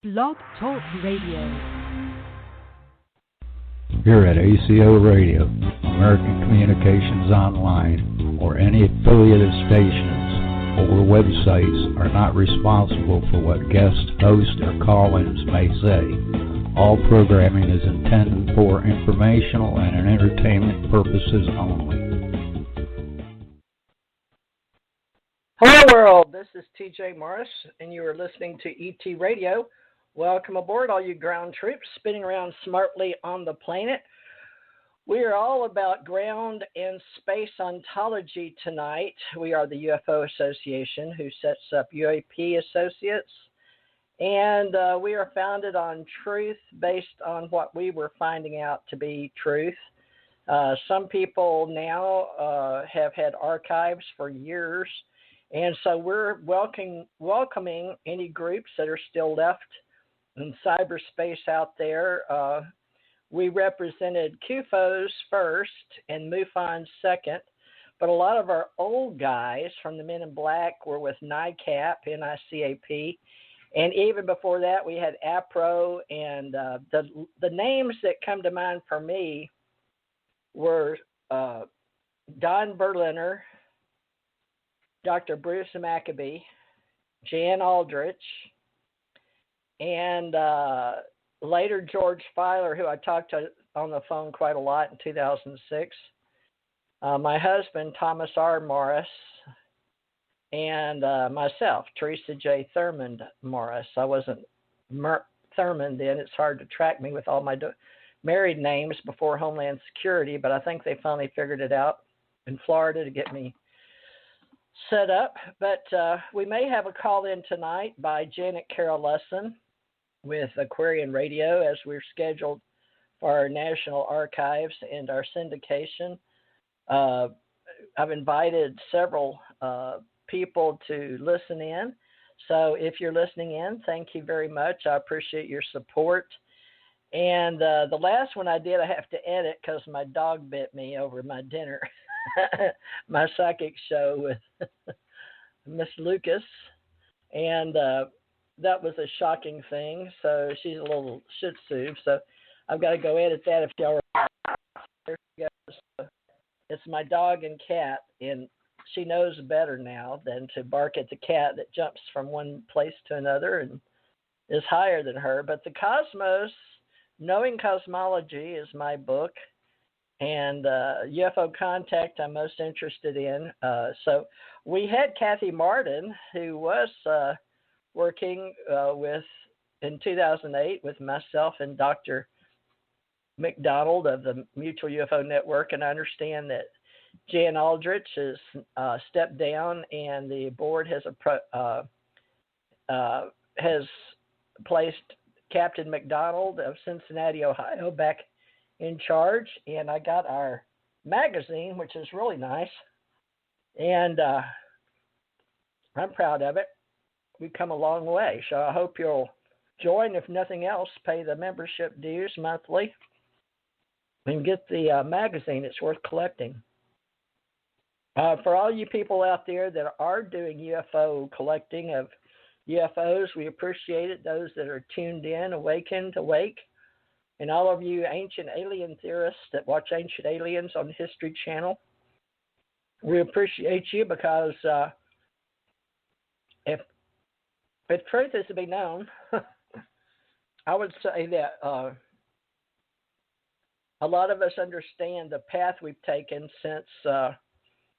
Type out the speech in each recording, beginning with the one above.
Blog Talk Radio. Here at ACO Radio, American Communications Online, or any affiliated stations or websites are not responsible for what guest hosts or call-ins may say. All programming is intended for informational and entertainment purposes only. Hello world, this is TJ Morris, and you are listening to ET Radio. Welcome aboard, all you ground troops spinning around smartly on the planet. We are all about ground and space ontology tonight. We are the UFO Association, who sets up UAP Associates, and we are founded on truth based on what we were finding out to be truth. Some people now have had archives for years, and so we're welcoming any groups that are still left in cyberspace out there. We represented CUFOs first and MUFON second, but a lot of our old guys from the Men in Black were with NICAP, N-I-C-A-P, and even before that we had APRO, and the names that come to mind for me were Don Berliner, Dr. Bruce Maccabee, Jan Aldrich, and later George Filer, who I talked to on the phone quite a lot in 2006, my husband, Thomas R. Morris, and myself, Theresa J. Thurmond Morris. I wasn't Thurmond then. It's hard to track me with all my married names before Homeland Security, but I think they finally figured it out in Florida to get me set up. But we may have a call in tonight by Janet Carroll Lesson with Aquarian Radio, as we're scheduled for our National Archives and our syndication. I've invited several people to listen in. So if you're listening in, thank you very much. I appreciate your support. And the last one I did, I have to edit because my dog bit me over my dinner. My psychic show with Miss Lucas. And that was a shocking thing. So she's a little shih tzu. So I've got to go edit that if y'all are. There she goes. So it's my dog and cat, and she knows better now than to bark at the cat that jumps from one place to another and is higher than her. But the cosmos, Knowing Cosmology, is my book, and UFO contact I'm most interested in. So we had Kathy Martin, who was working in 2008 with myself and Dr. McDonald of the Mutual UFO Network, and I understand that Jan Aldrich has stepped down, and the board has placed Captain McDonald of Cincinnati, Ohio, back in charge, and I got our magazine, which is really nice, and I'm proud of it. We've come a long way, so I hope you'll join. If nothing else, pay the membership dues monthly and get the magazine. It's worth collecting. For all you people out there that are doing UFO collecting of UFOs, we appreciate it. Those that are tuned in, awakened, awake, and all of you ancient alien theorists that watch Ancient Aliens on History Channel, we appreciate you, because if truth is to be known, I would say that a lot of us understand the path we've taken since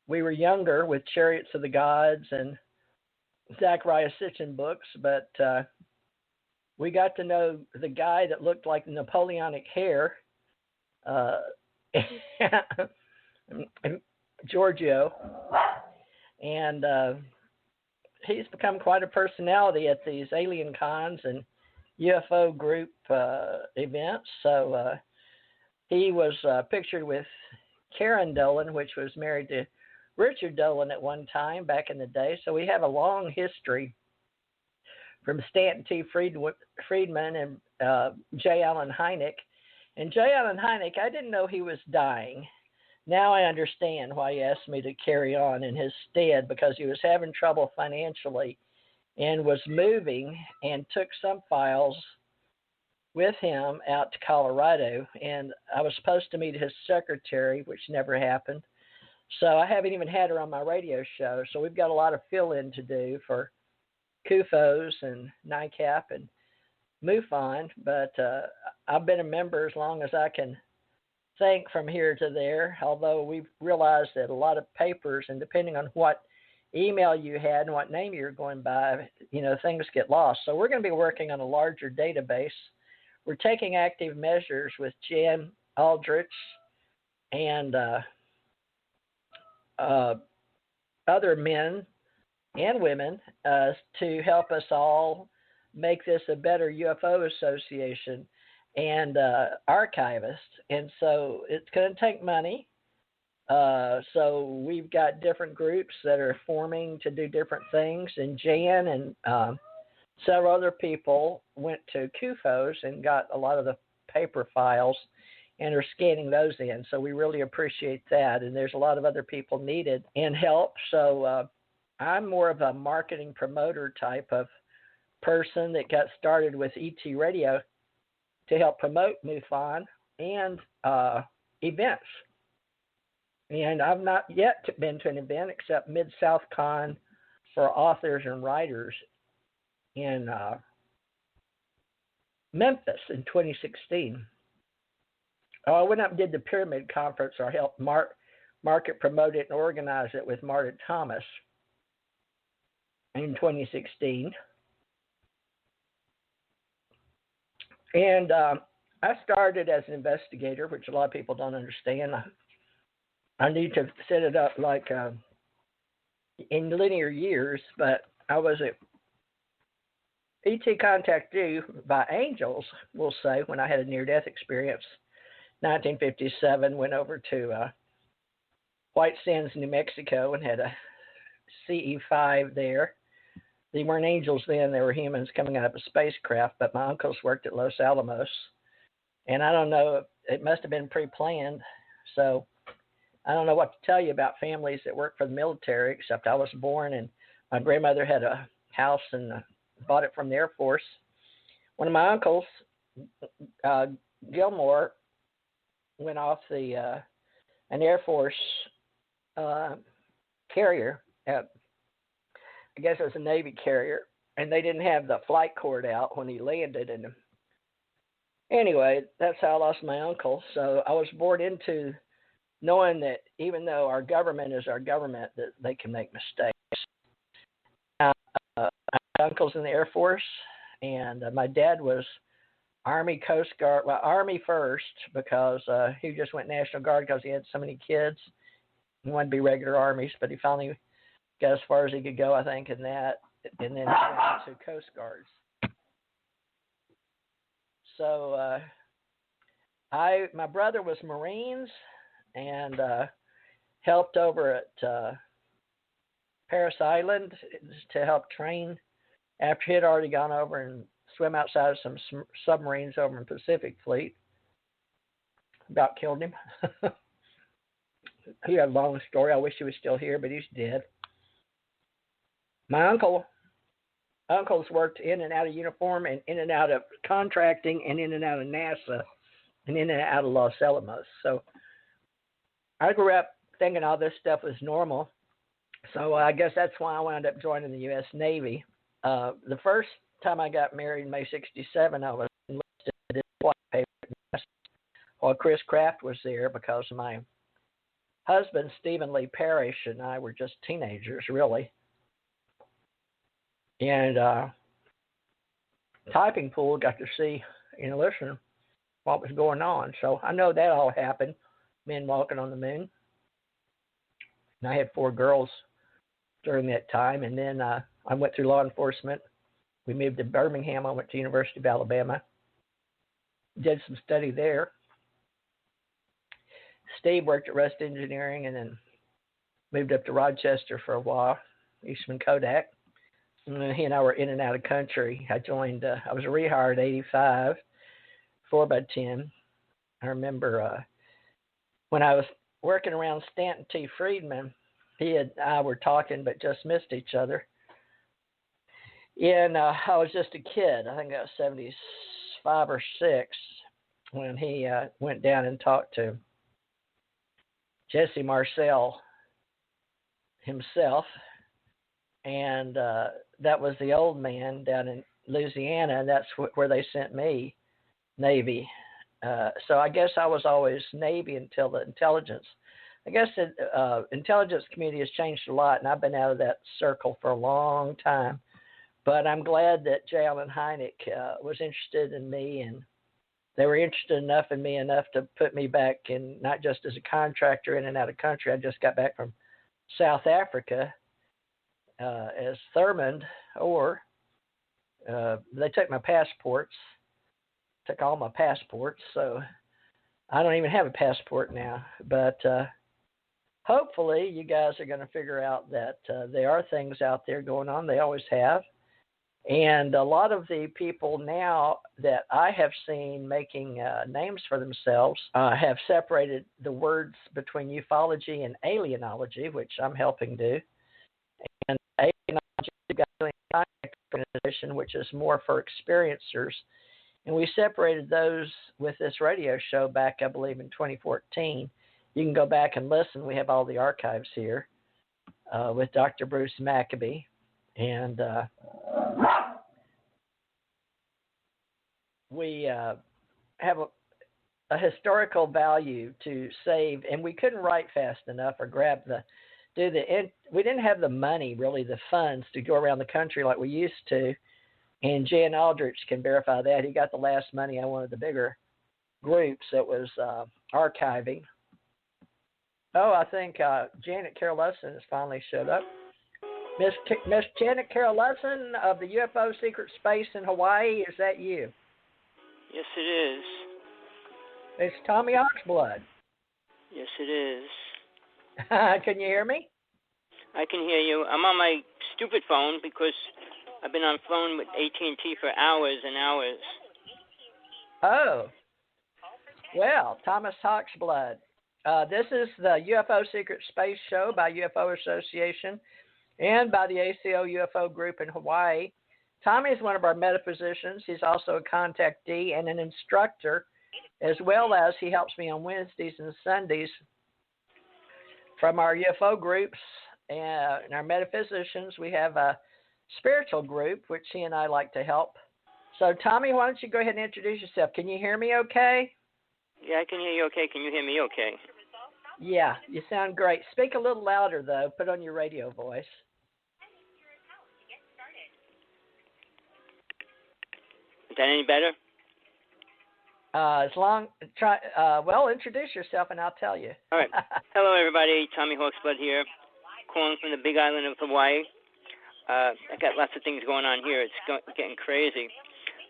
we were younger with Chariots of the Gods and Zachariah Sitchin books, but we got to know the guy that looked like Napoleonic hair, Giorgio, and he's become quite a personality at these alien cons and UFO group events. So he was pictured with Karen Dolan, which was married to Richard Dolan at one time back in the day. So we have a long history from Stanton T. Friedman and J. Allen Hynek. And J. Allen Hynek, I didn't know he was dying. Now I understand why he asked me to carry on in his stead, because he was having trouble financially and was moving and took some files with him out to Colorado. And I was supposed to meet his secretary, which never happened. So I haven't even had her on my radio show. So we've got a lot of fill-in to do for CUFOs and NICAP and MUFON. But I've been a member as long as I can think from here to there, although we've realized that a lot of papers, and depending on what email you had and what name you're going by, things get lost. So we're going to be working on a larger database. We're taking active measures with Jan Aldrich and other men and women to help us all make this a better UFO association and archivist. And so it's going to take money. So we've got different groups that are forming to do different things. And Jan and several other people went to CUFOs and got a lot of the paper files and are scanning those in. So we really appreciate that. And there's a lot of other people needed and help. So I'm more of a marketing promoter type of person that got started with ET Radio to help promote MUFON and events. And I've not yet been to an event except Mid-South Con for authors and writers in Memphis in 2016. I went up and did the Pyramid Conference, or helped market, promote it, and organize it with Marta Thomas in 2016. And I started as an investigator, which a lot of people don't understand. I need to set it up like in linear years, but I was at ET Contact You by angels, we'll say, when I had a near-death experience. 1957, went over to White Sands, New Mexico, and had a CE-5 there. They weren't angels then, they were humans coming out of a spacecraft, but my uncles worked at Los Alamos. And I don't know, it must have been pre-planned, so I don't know what to tell you about families that work for the military, except I was born and my grandmother had a house and bought it from the Air Force. One of my uncles, Gilmore, went off an Air Force carrier. I guess it was a Navy carrier, and they didn't have the flight cord out when he landed. And anyway, that's how I lost my uncle. So I was born into knowing that even though our government is our government, that they can make mistakes. My uncle's in the Air Force, and my dad was Army, Coast Guard, well, Army first, because he just went National Guard because he had so many kids. He wanted to be regular Armies, but he finally got as far as he could go, I think, in that, and then went to Coast Guards. So my brother was Marines and helped over at Paris Island to help train after he had already gone over and swim outside of some submarines over in the Pacific Fleet. About killed him. He had a long story. I wish he was still here, but he's dead. My uncles worked in and out of uniform and in and out of contracting and in and out of NASA and in and out of Los Alamos. So I grew up thinking all this stuff was normal. So I guess that's why I wound up joining the U.S. Navy. The first time I got married in May 67, I was enlisted in white paper while Chris Kraft was there, because my husband, Stephen Lee Parrish, and I were just teenagers, really. And typing pool got to see and listen what was going on. So I know that all happened, men walking on the moon. And I had 4 girls during that time. And then I went through law enforcement. We moved to Birmingham. I went to University of Alabama. Did some study there. Steve worked at Rust Engineering and then moved up to Rochester for a while, Eastman Kodak. And he and I were in and out of country. I joined, I was rehired 85, 4x10. I remember when I was working around Stanton T. Friedman, he and I were talking but just missed each other. And I was just a kid. I think I was 75 or 6 when he went down and talked to Jesse Marcel himself. And that was the old man down in Louisiana, and that's where they sent me, Navy. So I guess I was always Navy until the intelligence. I guess the intelligence community has changed a lot, and I've been out of that circle for a long time. But I'm glad that J. Allen Hynek was interested in me, and they were interested enough in me enough to put me back in, not just as a contractor in and out of country. I just got back from South Africa as Thurmond, or they took my passports, took all my passports, so I don't even have a passport now. But hopefully you guys are going to figure out that there are things out there going on. They always have. And a lot of the people now that I have seen making names for themselves have separated the words between ufology and alienology, which I'm helping do. And alienology, we've got a contact organization, which is more for experiencers. And we separated those with this radio show back, I believe, in 2014. You can go back and listen. We have all the archives here with Dr. Bruce Maccabee. And we have a historical value to save, and we couldn't write fast enough or we didn't have the money, really, the funds to go around the country like we used to. And Jan Aldrich can verify that. He got the last money on one of the bigger groups that was archiving. Oh, I think Janet Carol Lesson has finally showed up. Miss Janet Carol Lesson of the UFO Secret Space in Hawaii, is that you? Yes, it is. It's Tommy Oxblood. Yes, it is. Can you hear me? I can hear you. I'm on my stupid phone because I've been on phone with AT&T for hours and hours. Oh. Well, Thomas Oxblood. This is the UFO Secret Space Show by UFO Association and by the ACO UFO Group in Hawaii. Tommy is one of our metaphysicians. He's also a contactee and an instructor, as well as he helps me on Wednesdays and Sundays from our UFO groups and our metaphysicians. We have a spiritual group, which he and I like to help. So, Tommy, why don't you go ahead and introduce yourself? Can you hear me okay? Yeah, I can hear you okay. Can you hear me okay? Yeah, you sound great. Speak a little louder, though. Put on your radio voice. Is that any better? Introduce yourself and I'll tell you. All right. Hello, everybody. Tommy Hawksblood here, calling from the big island of Hawaii. I got lots of things going on here. It's getting crazy.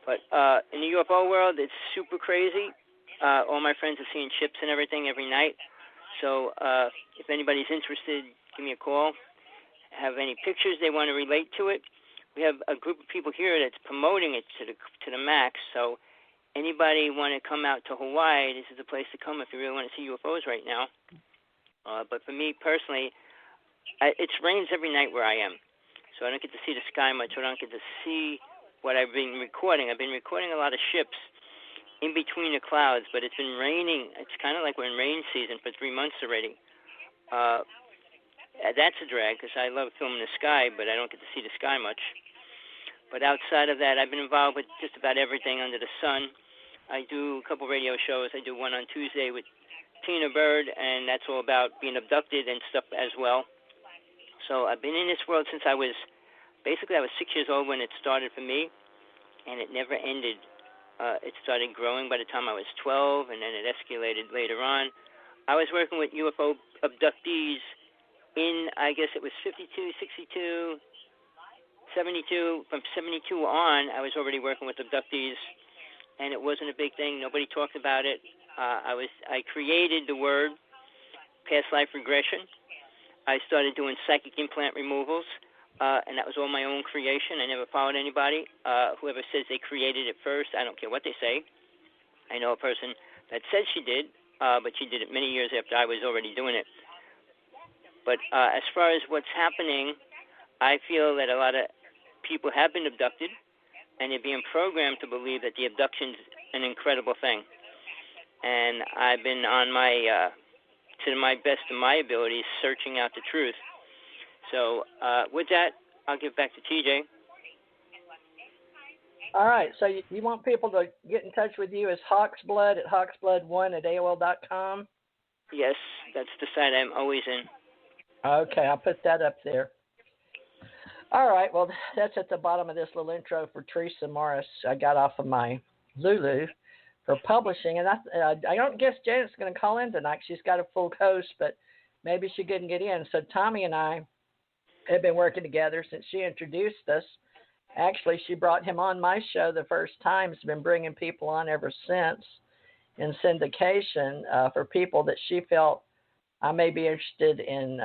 But in the UFO world, it's super crazy. All my friends are seeing ships and everything every night. So if anybody's interested, give me a call. Have any pictures they want to relate to it. We have a group of people here that's promoting it to the max. So anybody want to come out to Hawaii, this is the place to come if you really want to see UFOs right now. But for me personally, it rains every night where I am. So I don't get to see the sky much. I don't get to see what I've been recording. I've been recording a lot of ships in between the clouds, but it's been raining. It's kind of like we're in rain season for 3 months already. That's a drag because I love filming the sky, but I don't get to see the sky much. But outside of that, I've been involved with just about everything under the sun. I do a couple radio shows. I do one on Tuesday with Tina Bird, and that's all about being abducted and stuff as well. So I've been in this world since I was 6 years old when it started for me, and it never ended. It started growing by the time I was 12, and then it escalated later on. I was working with UFO abductees in, I guess it was 52, 62, 72. From 72 on, I was already working with abductees, and it wasn't a big thing. Nobody talked about it. I created the word past life regression. I started doing psychic implant removals, and that was all my own creation. I never followed anybody. Whoever says they created it first, I don't care what they say. I know a person that said she did, but she did it many years after I was already doing it. But as far as what's happening, I feel that a lot of people have been abducted, and they're being programmed to believe that the abduction's an incredible thing. And I've been on to my best of my abilities, searching out the truth. So with that, I'll give back to TJ. All right. So you want people to get in touch with you as Hawksblood at hawksblood1@AOL.com? Yes, that's the site I'm always in. Okay, I'll put that up there. All right. Well, that's at the bottom of this little intro for Theresa Morris. I got off of my Lulu for publishing, and I don't guess Janet's going to call in tonight. She's got a full host, but maybe she couldn't get in. So Tommy and I have been working together since she introduced us. Actually, she brought him on my show the first time. She's been bringing people on ever since in syndication for people that she felt I may be interested in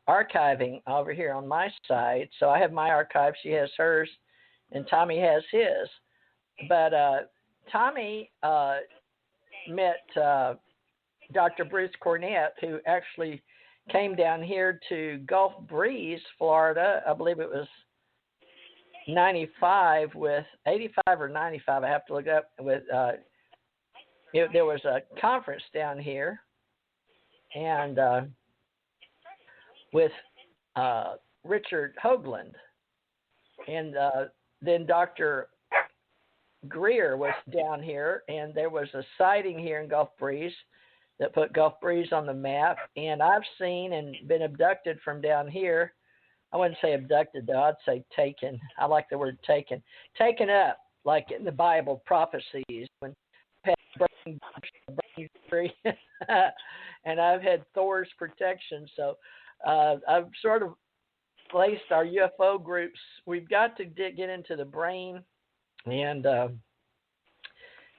archiving over here on my site. So I have my archive. She has hers, and Tommy has his. But Tommy met Dr. Bruce Cornett, who actually came down here to Gulf Breeze, Florida. I believe it was 85 with 85 or 95. I have to look up. With there was a conference down here, and with Richard Hoagland, and then Dr. Greer was down here, and there was a sighting here in Gulf Breeze that put Gulf Breeze on the map. And I've seen and been abducted from down here. I wouldn't say abducted, though. I'd say taken. I like the word taken. Taken up, like in the Bible prophecies, when free. And I've had Thor's protection. So I've sort of placed our UFO groups. We've got to get into the brain and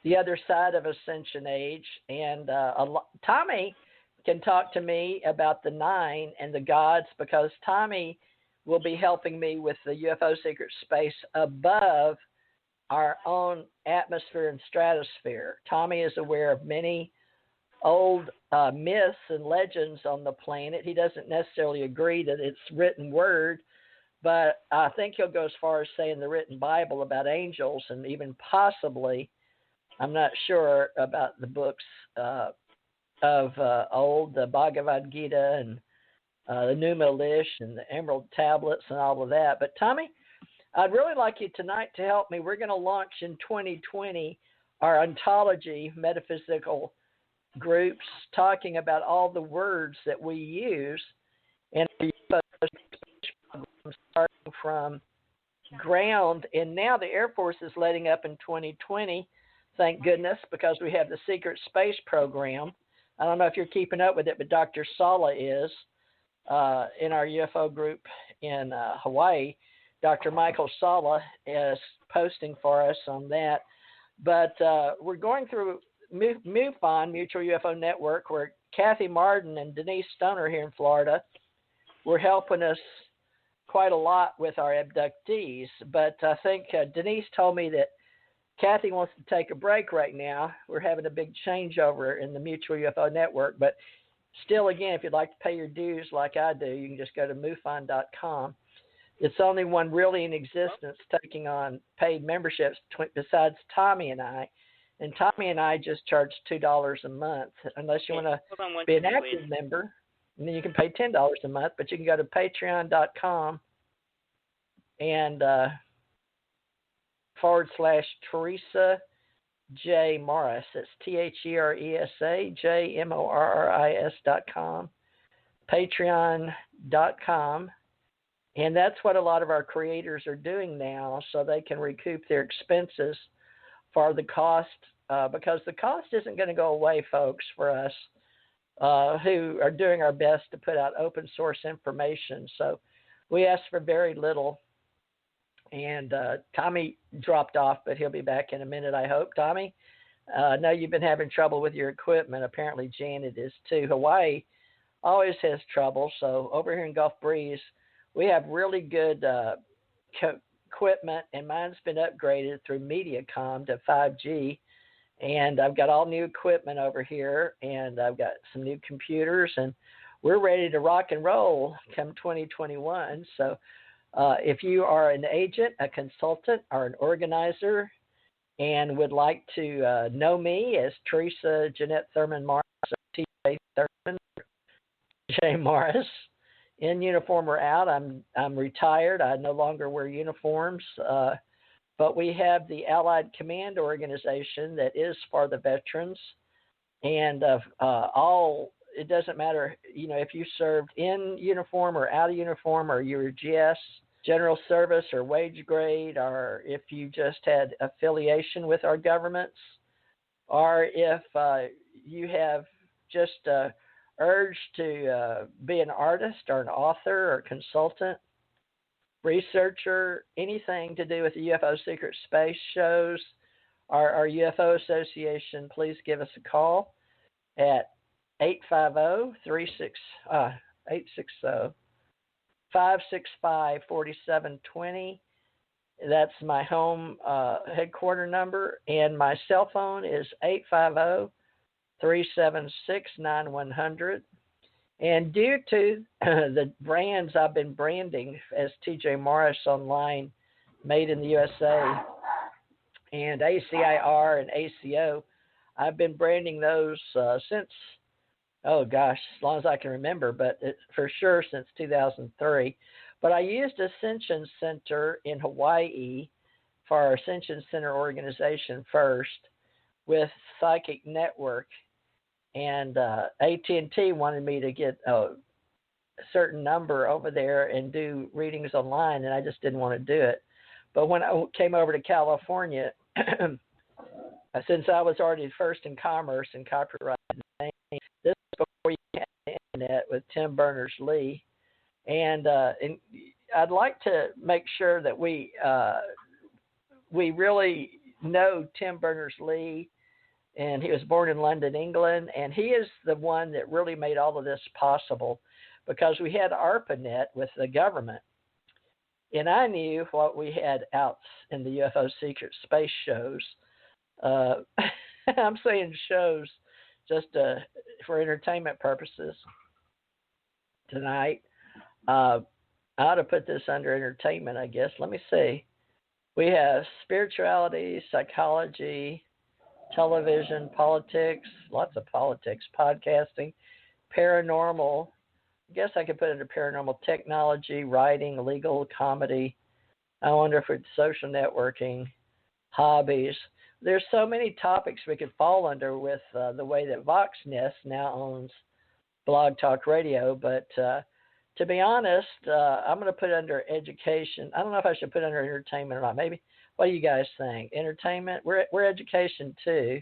the other side of Ascension Age. And Tommy can talk to me about the 9 and the gods, because Tommy will be helping me with the UFO secret space above our own atmosphere and stratosphere. Tommy is aware of many old myths and legends on the planet. He doesn't necessarily agree that it's written word, but I think he'll go as far as saying the written Bible about angels, and even possibly, I'm not sure about the books of old, the Bhagavad Gita and the Numa Lish and the Emerald Tablets and all of that. But Tommy, I'd really like you tonight to help me. We're going to launch in 2020 our ontology metaphysical groups, talking about all the words that we use, and starting from ground. And now the Air Force is letting up in 2020, thank goodness, because we have the secret space program. I don't know if you're keeping up with it, but Dr. Sala is in our UFO group in Hawaii. Dr. Michael Sala is posting for us on that. But we're going through MUFON, Mutual UFO Network, where Kathy Martin and Denise Stoner here in Florida were helping us quite a lot with our abductees. But I think Denise told me that Kathy wants to take a break right now. We're having a big changeover in the Mutual UFO Network. But still, again, if you'd like to pay your dues like I do, you can just go to MUFON.com. It's the only one really in existence taking on paid memberships besides Tommy and I. And Tommy and I just charge $2 a month, unless you want to be an active member. And then you can pay $10 a month, but you can go to patreon.com and /Theresa J. Morris. It's THERESA JMORRIS.com. Patreon.com. And that's what a lot of our creators are doing now, so they can recoup their expenses for the cost, because the cost isn't going to go away, folks, for us who are doing our best to put out open source information. So we ask for very little. And Tommy dropped off, but he'll be back in a minute, I hope. Tommy, I know you've been having trouble with your equipment. Apparently Janet is too. Hawaii always has trouble. So over here in Gulf Breeze, we have really good equipment, and mine's been upgraded through MediaCom to 5G. And I've got all new equipment over here, and I've got some new computers, and we're ready to rock and roll come 2021. So If you are an agent, a consultant, or an organizer and would like to know me as Theresa Jeanette Thurman Morris, T.J. Thurman, J. Morris, in uniform or out, I'm retired. I no longer wear uniforms. But we have the Allied Command Organization that is for the veterans. And it doesn't matter, if you served in uniform or out of uniform, or you were GS, general service, or wage grade, or if you just had affiliation with our governments, or if you have just urge to be an artist or an author or consultant, researcher, anything to do with the UFO Secret Space shows, our UFO Association, please give us a call at 850-565-4720. That's my home headquarter number, and my cell phone is 850-376-9100. And due to the brands I've been branding as TJ Morris Online, Made in the USA, and ACIR and ACO, I've been branding those since, as long as I can remember, but for sure since 2003. But I used Ascension Center in Hawaii for our Ascension Center organization first with Psychic Network. And AT&T wanted me to get a certain number over there and do readings online, and I just didn't want to do it. But when I came over to California, since I was already first in commerce and copyright, this was before you had the internet with Tim Berners-Lee, and I'd like to make sure that we really know Tim Berners-Lee. And he was born in London, England, and he is the one that really made all of this possible, because we had ARPANET with the government. And I knew what we had out in the UFO Secret Space shows. I'm saying shows just for entertainment purposes tonight. I ought to put this under entertainment, I guess. Let me see. We have spirituality, psychology, television, politics, lots of politics, podcasting, paranormal. I guess I could put it under paranormal, technology, writing, legal, comedy. I wonder if it's social networking, hobbies. There's so many topics we could fall under with the way that VoxNest now owns Blog Talk Radio. But to be honest, I'm going to put it under education. I don't know if I should put it under entertainment or not. Maybe. What do you guys think? Entertainment? We're education too.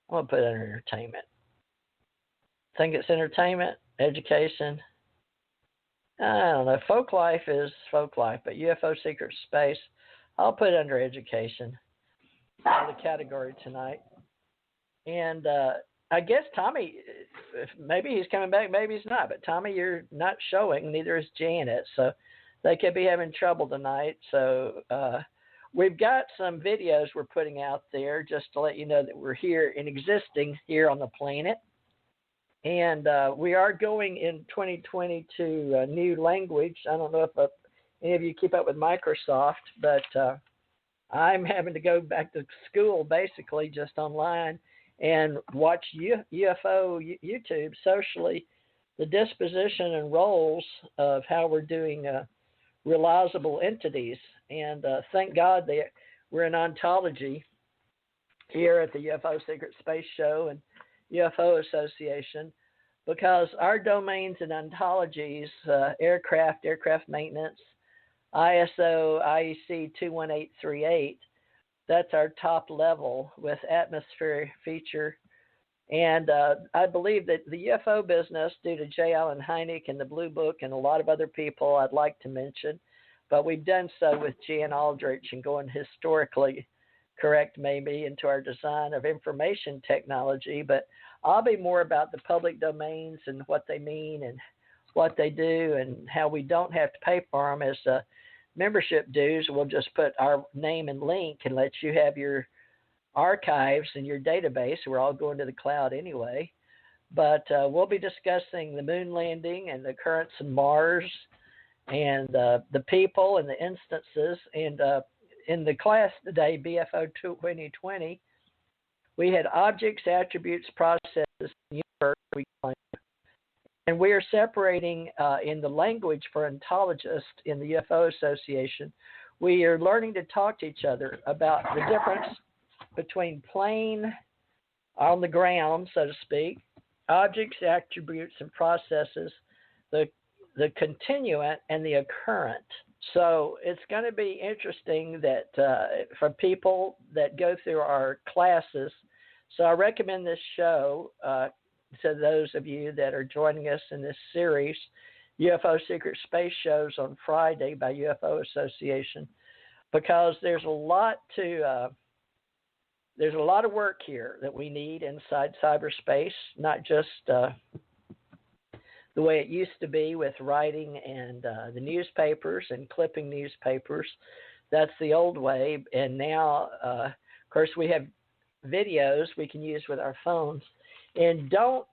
I'm going to put it under entertainment. Think it's entertainment? Education? I don't know. Folklife is Folklife, but UFO Secret Space, I'll put it under education. The category tonight. And I guess Tommy, maybe he's coming back, maybe he's not. But Tommy, you're not showing, neither is Janet. So they could be having trouble tonight. So we've got some videos we're putting out there just to let you know that we're here and existing here on the planet. And we are going in 2020 to a new language. I don't know if any of you keep up with Microsoft, but I'm having to go back to school basically just online and watch UFO YouTube socially, the disposition and roles of how we're doing realizable entities. And thank God that we're in ontology here at the UFO Secret Space Show and UFO Association, because our domains and ontologies, aircraft maintenance, ISO, IEC 21838, that's our top level with atmosphere feature. And I believe that the UFO business, due to J. Allen Hynek and the Blue Book and a lot of other people I'd like to mention, but we've done so with Jan Aldrich and going historically correct maybe into our design of information technology. But I'll be more about the public domains and what they mean and what they do and how we don't have to pay for them as membership dues. We'll just put our name and link and let you have your archives and your database. We're all going to the cloud anyway. But we'll be discussing the moon landing and the occurrence of Mars and the people and the instances. And in the class today, BFO 2020, we had objects, attributes, processes, universe, we claim. And we are separating in the language for ontologists in the UFO Association. We are learning to talk to each other about the difference between plane on the ground, so to speak, objects, attributes, and processes, the continuant and the occurrent. So it's going to be interesting that for people that go through our classes. So I recommend this show to those of you that are joining us in this series, UFO Secret Space Shows on Friday by UFO Association, because there's a lot of work here that we need inside cyberspace, not just the way it used to be with writing and the newspapers and clipping newspapers. That's the old way. And now, of course, we have videos we can use with our phones. And don't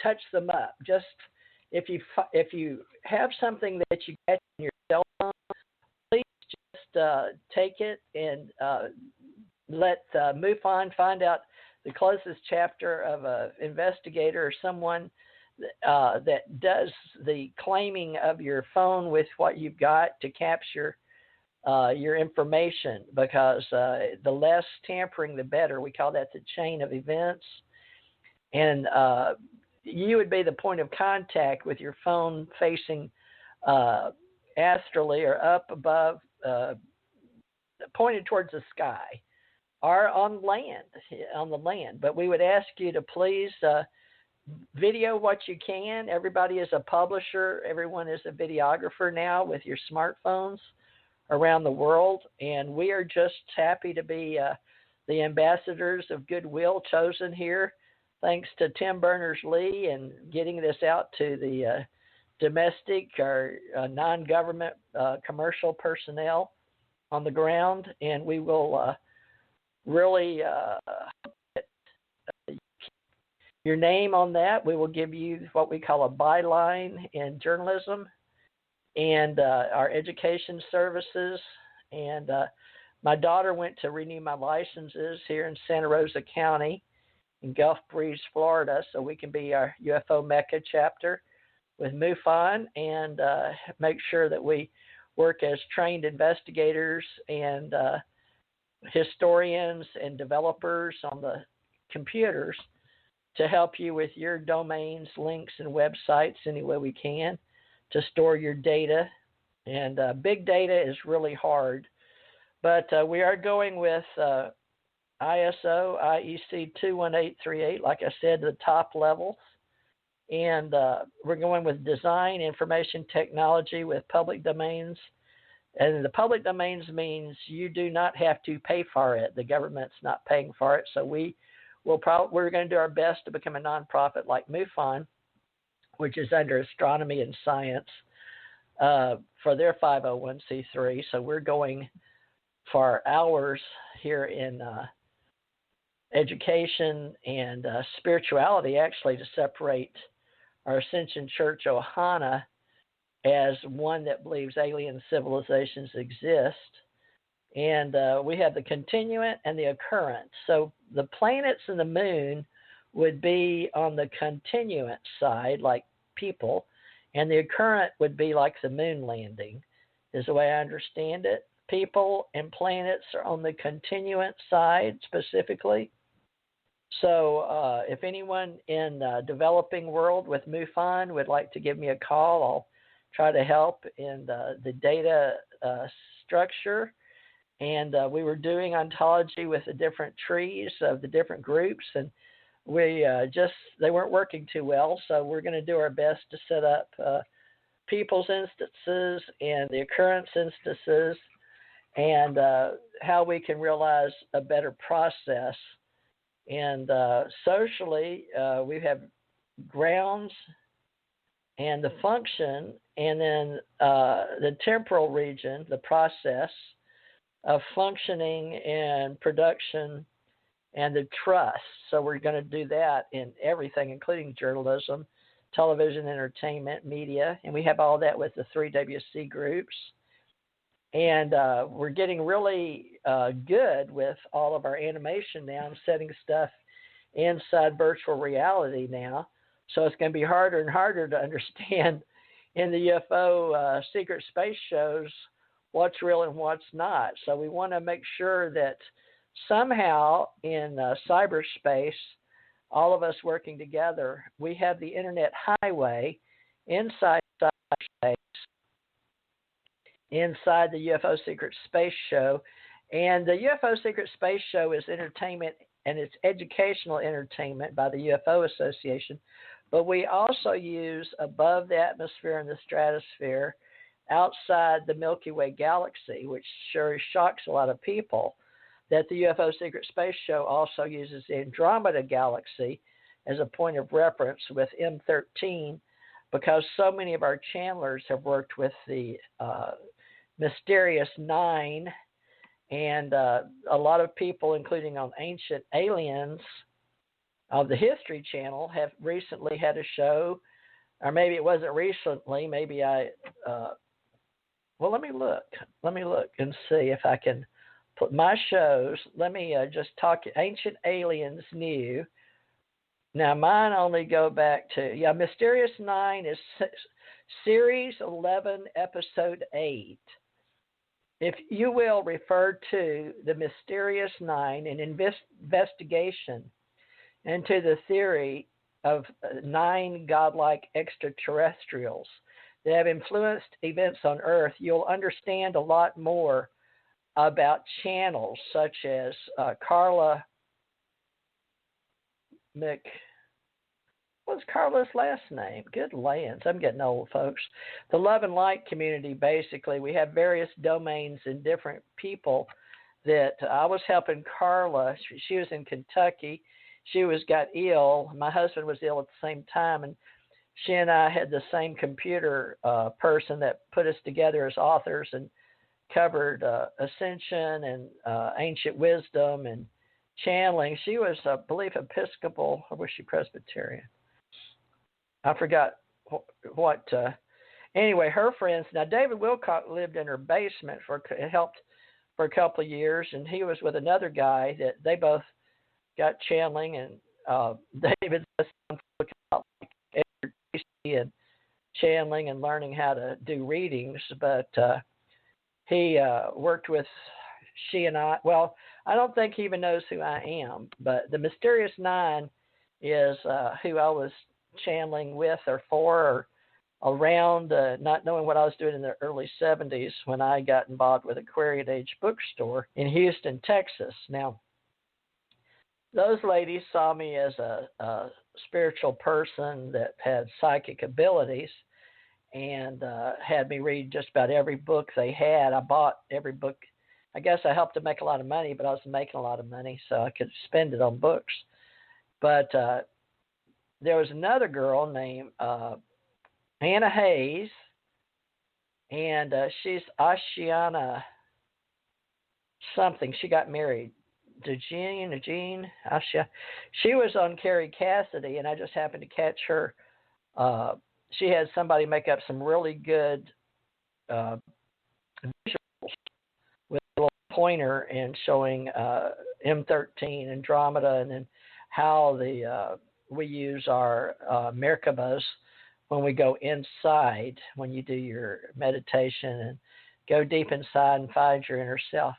touch them up. Just if you have something that you get in your cell phone, please just take it and let MUFON find out the closest chapter of an investigator or someone that does the claiming of your phone with what you've got to capture your information, because the less tampering, the better. We call that the chain of events. And you would be the point of contact with your phone facing astrally or up above, pointed towards the sky, or on the land. But we would ask you to please video what you can. Everybody is a publisher. Everyone is a videographer now with your smartphones around the world. And we are just happy to be the ambassadors of goodwill chosen here, thanks to Tim Berners-Lee and getting this out to the domestic or non-government commercial personnel on the ground. And we will really your name on that. We will give you what we call a byline in journalism and our education services. And my daughter went to renew my licenses here in Santa Rosa County in Gulf Breeze, Florida, so we can be our UFO Mecca chapter with MUFON and make sure that we work as trained investigators and historians and developers on the computers to help you with your domains, links, and websites any way we can to store your data. And big data is really hard, but we are going with ISO, IEC 21838, like I said, the top levels. And we're going with design, information technology with public domains. And the public domains means you do not have to pay for it. The government's not paying for it. So we're going to do our best to become a nonprofit like MUFON, which is under astronomy and science for their 501c3. So we're going for hours here in education and spirituality, actually, to separate our Ascension Church Ohana as one that believes alien civilizations exist. And we have the continuant and the occurrent. So the planets and the moon would be on the continuant side, like people, and the occurrent would be like the moon landing, is the way I understand it. People and planets are on the continuant side specifically. So if anyone in the developing world with MUFON would like to give me a call, I'll try to help in the data structure. And we were doing ontology with the different trees of the different groups, and they weren't working too well. So we're going to do our best to set up people's instances and the occurrence instances, and how we can realize a better process. And socially, we have grounds and the function, and then the temporal region, the process of functioning and production, and the trust. So we're going to do that in everything, including journalism, television, entertainment, media, and we have all that with the 3WC groups. And we're getting really good with all of our animation now and setting stuff inside virtual reality now. So it's going to be harder and harder to understand in the UFO secret space shows what's real and what's not. So we want to make sure that somehow in cyberspace, all of us working together, we have the internet highway inside cyberspace, inside the UFO Secret Space Show. And the UFO Secret Space Show is entertainment, and it's educational entertainment by the UFO Association. But we also use above the atmosphere and the stratosphere, outside the Milky Way galaxy, which sure shocks a lot of people, that the UFO Secret Space Show also uses the Andromeda Galaxy as a point of reference with M13, because so many of our channelers have worked with the Mysterious Nine, and a lot of people, including on Ancient Aliens of the History Channel, have recently had a show, or maybe it wasn't recently, maybe well, let me look and see if I can put my shows. Let me just talk. Ancient Aliens New. Now, mine only go back to, Mysterious 9 is Series 11, Episode 8. If you will refer to the Mysterious 9, an investigation into the theory of 9 godlike extraterrestrials that have influenced events on Earth, you'll understand a lot more about channels such as Carla what's Carla's last name? Good lands. I'm getting old, folks. The Love and Light community, basically, we have various domains and different people that I was helping Carla. She was in Kentucky. She got ill. My husband was ill at the same time, and she and I had the same computer person that put us together as authors and covered ascension and ancient wisdom and channeling. She was, I believe, Episcopal, or was she Presbyterian? I forgot what. Anyway, her friends. Now, David Wilcock lived in her basement helped for a couple of years, and he was with another guy that they both got channeling, and David and channeling and learning how to do readings, but he worked with she and I. Well, I don't think he even knows who I am, but the Mysterious 9 is who I was channeling with or for, or around, not knowing what I was doing in the early 70s when I got involved with Aquarian Age Bookstore in Houston, Texas. Now, those ladies saw me as a spiritual person that had psychic abilities, and had me read just about every book they had. I bought every book. I guess I helped them make a lot of money, but I was making a lot of money, so I could spend it on books. But there was another girl named Anna Hayes, and she's Ashiana something. She got married. Jean, Asha. She was on Carrie Cassidy, and I just happened to catch her. She had somebody make up some really good visuals with a little pointer and showing M13 Andromeda, and then how we use our Merkabahs when we go inside, when you do your meditation and go deep inside and find your inner self.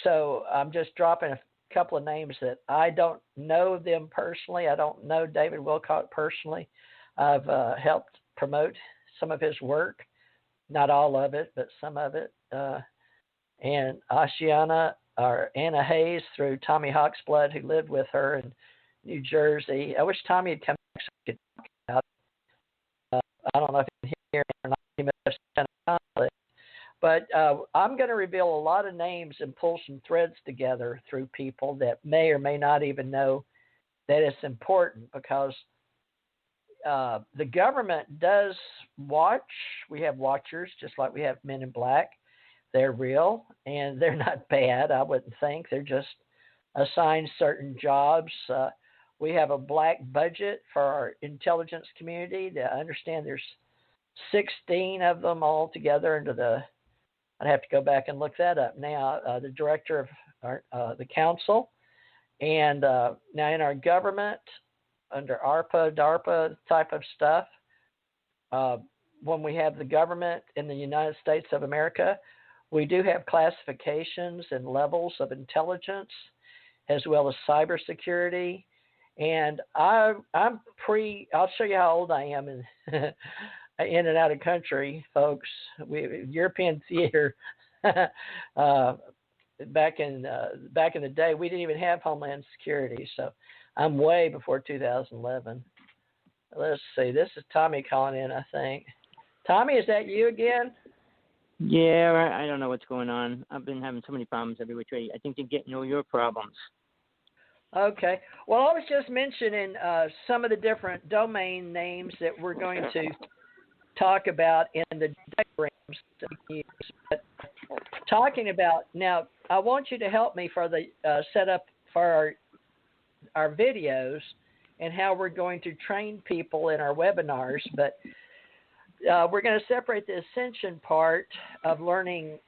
So I'm just dropping a couple of names that I don't know them personally. I don't know David Wilcock personally. I've helped promote some of his work, not all of it, but some of it. And Ashiana, or Anna Hayes, through Tommy Hawksblood, who lived with her in New Jersey. I wish Tommy had come back so we could talk about it. I don't know if he's here or not. He must have sent a conflict. But I'm going to reveal a lot of names and pull some threads together through people that may or may not even know that it's important, because the government does watch. We have watchers, just like we have Men in Black. They're real, and they're not bad, I wouldn't think. They're just assigned certain jobs. We have a black budget for our intelligence community. I understand there's 16 of them all together under the, I'd have to go back and look that up now, the director of the council. And now in our government, under ARPA, DARPA type of stuff, when we have the government in the United States of America, we do have classifications and levels of intelligence as well as cybersecurity. And I'll show you how old I am in and out of country, folks. European theater, back in the day, we didn't even have Homeland Security. So I'm way before 2011. Let's see. This is Tommy calling in, I think. Tommy, is that you again? Yeah, I don't know what's going on. I've been having so many problems every which way. I think you're getting all your problems. Okay. Well, I was just mentioning some of the different domain names that we're going to talk about in the diagrams that we use. But talking about, now, I want you to help me for the setup for our videos and how we're going to train people in our webinars. But we're going to separate the ascension part of learning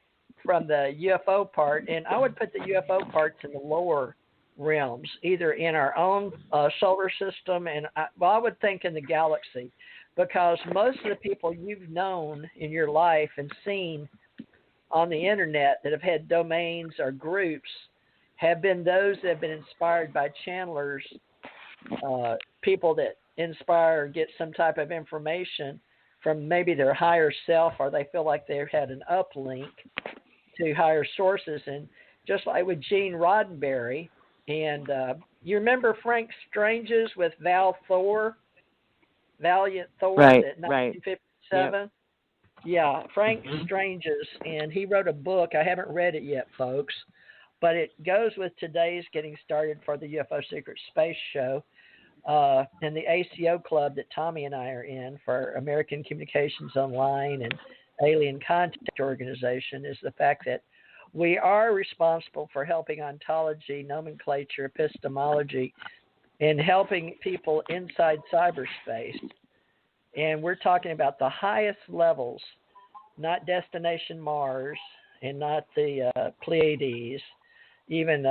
from the UFO part. And I would put the UFO parts in the lower realms, either in our own solar system, and I would think in the galaxy, because most of the people you've known in your life and seen on the internet that have had domains or groups have been those that have been inspired by channelers, people that inspire or get some type of information from maybe their higher self, or they feel like they've had an uplink to higher sources. And just like with Gene Roddenberry, and you remember Frank Strange's with Valiant Thor right, in 1957? Yep. Yeah, Frank Strange's, and he wrote a book. I haven't read it yet, folks, but it goes with today's Getting Started for the UFO Secret Space Show, and the ACO club that Tommy and I are in for American Communications Online and Alien Contact Organization is the fact that we are responsible for helping ontology, nomenclature, epistemology, and helping people inside cyberspace. And we're talking about the highest levels, not Destination Mars and not the Pleiades, even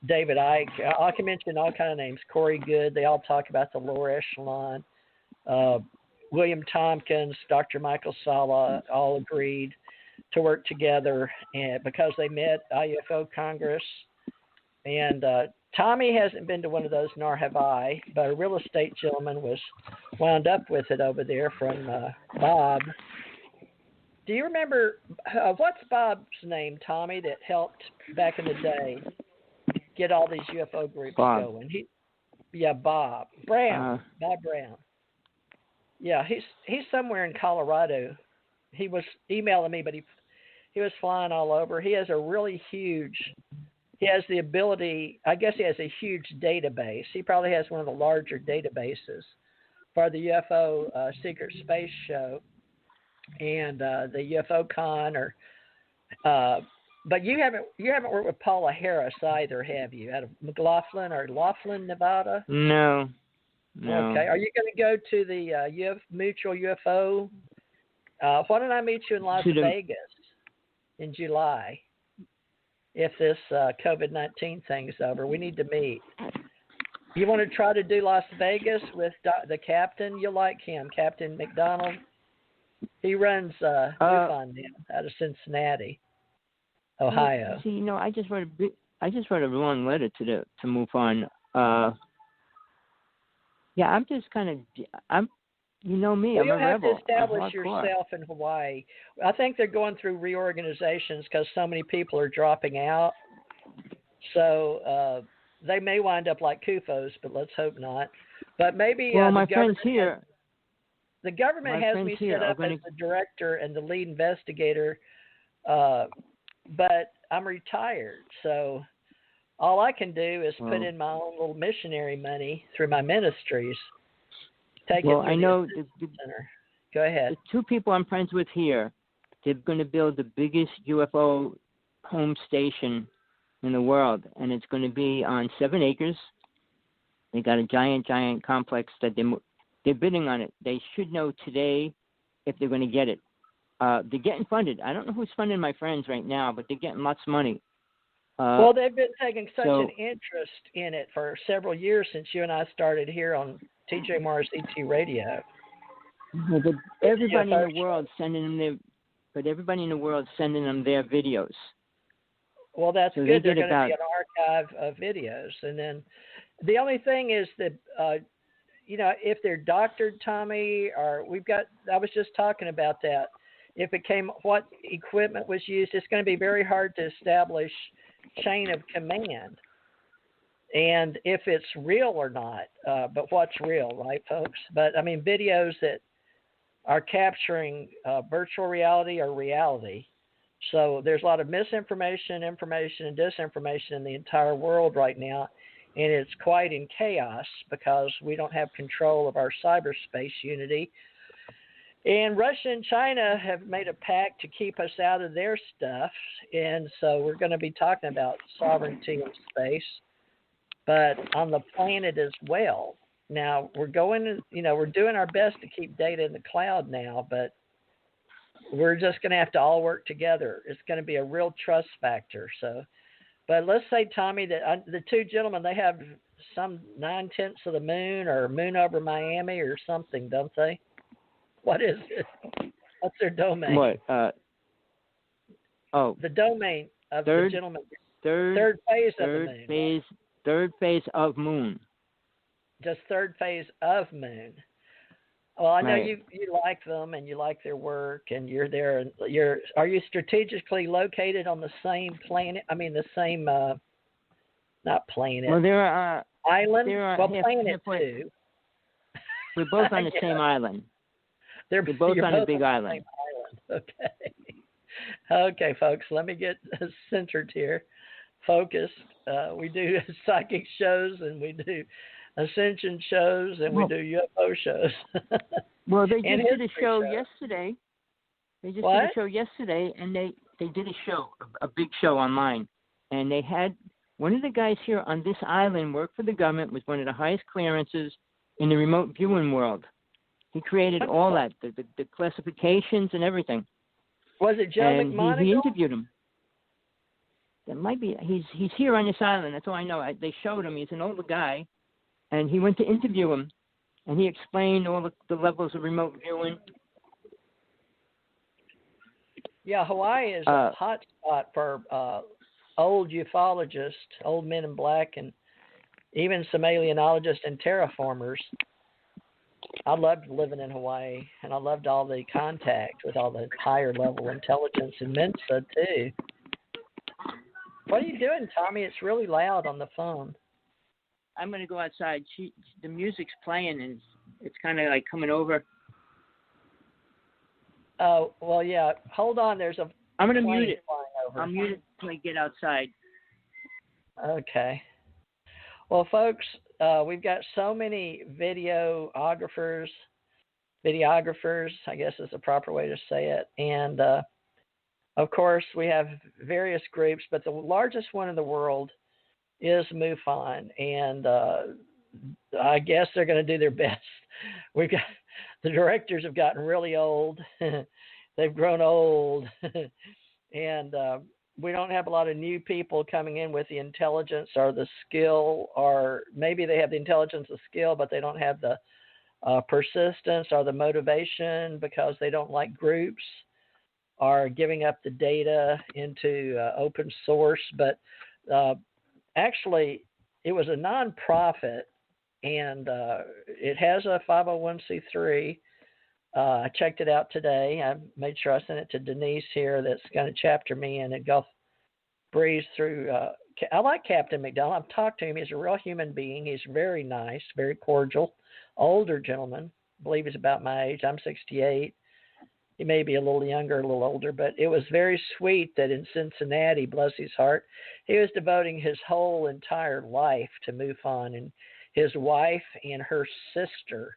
David Icke. I can mention all kinds of names. Corey Goode, they all talk about the lower echelon. William Tompkins, Dr. Michael Sala, all agreed to work together, and because they met UFO Congress. And Tommy hasn't been to one of those, nor have I, but a real estate gentleman was wound up with it over there from Bob. Do you remember, what's Bob's name, Tommy, that helped back in the day get all these UFO groups going? Bob Brown. Bob Brown. Yeah, he's somewhere in Colorado. He was emailing me, but he was flying all over. He has a really huge, he has the ability, I guess he has a huge database. He probably has one of the larger databases for the UFO Secret Space Show and the UFO Con, but you haven't worked with Paula Harris either, have you? Out of Laughlin, Nevada? No. Okay. Are you going to go to the Mutual UFO? Why don't I meet you in Las Vegas in July? If this COVID-19 thing's over, we need to meet. You want to try to do Las Vegas with the captain? You'll like him, Captain McDonald. He runs MUFON now out of Cincinnati, Ohio. See, I just wrote a long letter to MUFON. Yeah, I'm just kind of, you know me, I'm a rebel. You have to establish yourself in Hawaii. I think they're going through reorganizations because so many people are dropping out. So they may wind up like CUFOs, but let's hope not. But maybe my friends here. The government has me set up as the director and the lead investigator, but I'm retired, so all I can do is put in my own little missionary money through my ministries. I know. Go ahead. The two people I'm friends with here, they're going to build the biggest UFO home station in the world, and it's going to be on 7 acres. They got a giant complex that they're bidding on it. They should know today if they're going to get it. They're getting funded. I don't know who's funding my friends right now, but they're getting lots of money. Well, they've been taking such an interest in it for several years since you and I started here on TJ Morris ET Radio. Everybody in the world sending them their videos. Well, that's so good. They're going to be an archive of videos, and then the only thing is that if they're doctored, Tommy, or I was just talking about that. If what equipment was used, it's going to be very hard to establish chain of command, and if it's real or not. But what's real, right, folks? But I mean, videos that are capturing virtual reality or reality. So there's a lot of misinformation, information, and disinformation in the entire world right now, and it's quite in chaos because we don't have control of our cyberspace unity. And Russia and China have made a pact to keep us out of their stuff, and so we're going to be talking about sovereignty in space, but on the planet as well. Now, we're doing our best to keep data in the cloud now, but we're just going to have to all work together. It's going to be a real trust factor. So, but let's say, Tommy, that the two gentlemen, they have some 9/10 of the moon or moon over Miami or something, don't they? What is it? What's their domain? What? The domain of the gentleman. Third phase of the moon. Third phase of moon. Just third phase of moon. Well, I know you like them and you like their work, and you're there. And are you strategically located on the same planet? I mean, the same, not planet. Well, there are island. Planet too. We're both on the same island. We're both on a big island. Okay. Okay, folks. Let me get centered here, focused. We do psychic shows and we do ascension shows and we do UFO shows. Well, they just did a show yesterday. They just did a show yesterday, and they did a big show online, and they had one of the guys here on this island work for the government with one of the highest clearances in the remote viewing world. He created all that, the classifications and everything. Was it Joe McMonagle? He interviewed him. That might be. He's here on this island. That's all I know. They showed him. He's an older guy. And he went to interview him, and he explained all the levels of remote viewing. Yeah, Hawaii is a hot spot for old ufologists, old men in black, and even some alienologists and terraformers. I loved living in Hawaii, and I loved all the contact with all the higher level intelligence in Mensa, too. What are you doing, Tommy? It's really loud on the phone. I'm going to go outside. The music's playing, and it's kind of like coming over. Oh, well, yeah. Hold on. I'm going to mute it. I'm muted until I get outside. Okay. Well, folks, we've got so many videographers, I guess is the proper way to say it. And, of course, we have various groups, but the largest one in the world is MUFON, and I guess they're going to do their best. The directors have gotten really old. They've grown old, and we don't have a lot of new people coming in with the intelligence or the skill, or maybe they have the intelligence and skill, but they don't have the persistence or the motivation because they don't like groups or giving up the data into open source. But actually, it was a nonprofit, and it has a 501c3. I checked it out today. I made sure I sent it to Denise here that's going to chapter me in and go breeze through. I like Captain McDonald. I've talked to him. He's a real human being. He's very nice, very cordial, older gentleman. I believe he's about my age. I'm 68. He may be a little younger, a little older, but it was very sweet that in Cincinnati, bless his heart, he was devoting his whole entire life to MUFON, and his wife and her sister.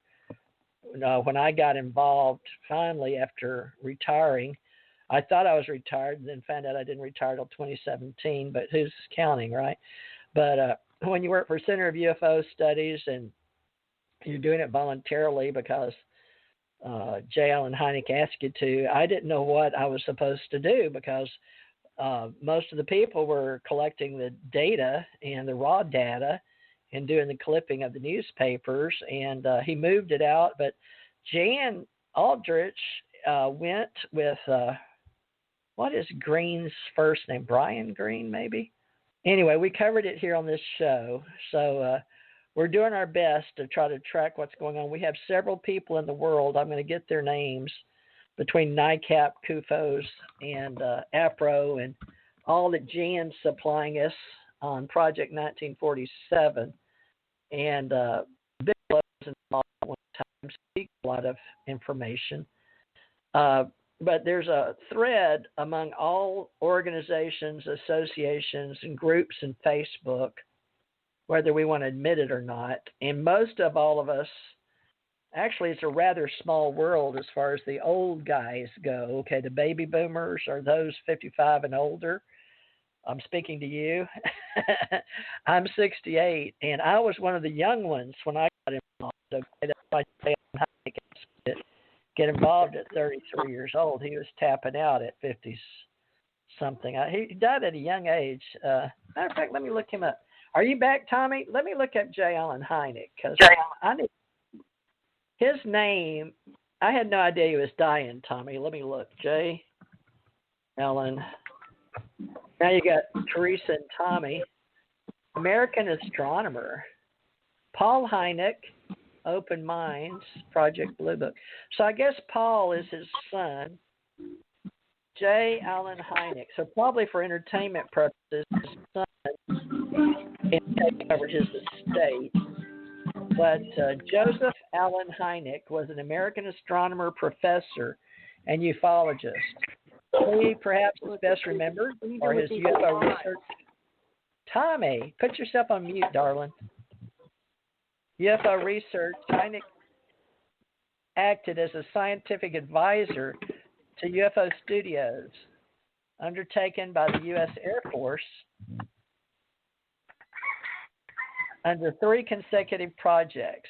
When I got involved, finally, after retiring, I thought I was retired and then found out I didn't retire till 2017, but who's counting, right? But when you work for Center of UFO Studies and you're doing it voluntarily because J. Allen Hynek asked you to, I didn't know what I was supposed to do because most of the people were collecting the data and the raw data and doing the clipping of the newspapers, and he moved it out. But Jan Aldrich went with, what is Green's first name? Brian Green, maybe? Anyway, we covered it here on this show. So we're doing our best to try to track what's going on. We have several people in the world. I'm going to get their names between NICAP, CUFOS, and APRO, and all that Jan's supplying us on Project 1947. And big blows involved at one time, speak a lot of information. But there's a thread among all organizations, associations, and groups in Facebook, whether we want to admit it or not. And most of all of us, actually, it's a rather small world as far as the old guys go. Okay, the baby boomers are those 55 and older. I'm speaking to you. I'm 68, and I was one of the young ones when I got involved. Okay, that's why I get involved at 33 years old. He was tapping out at 50-something. He died at a young age. Matter of fact, let me look him up. Are you back, Tommy? Let me look up J. Allen Hynek, because I need his name. I had no idea he was dying, Tommy. Let me look. J. Allen. Now you got Theresa and Tommy. American astronomer. Paul Hynek, Open Minds, Project Blue Book. So I guess Paul is his son. J. Allen Hynek. So probably for entertainment purposes, his son can take over his estate. But Joseph Allen Hynek was an American astronomer, professor, and ufologist. He perhaps is best remembered for his UFO research. Tommy, put yourself on mute, darling. UFO research. Hynek acted as a scientific advisor to UFO studios undertaken by the U.S. Air Force under 3 consecutive projects: